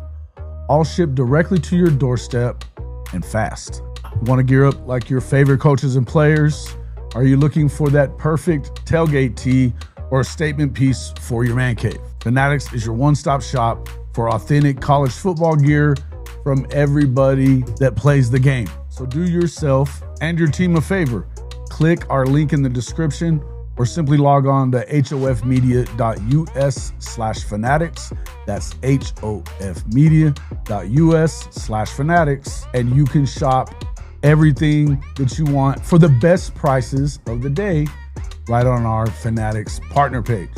all shipped directly to your doorstep and fast. Want to gear up like your favorite coaches and players? Are you looking for that perfect tailgate tee or a statement piece for your man cave? Fanatics is your one-stop shop for authentic college football gear from everybody that plays the game. So do yourself and your team a favor. Click our link in the description or simply log on to hofmedia.us/fanatics. That's hofmedia.us/fanatics. And you can shop everything that you want for the best prices of the day right on our Fanatics partner page.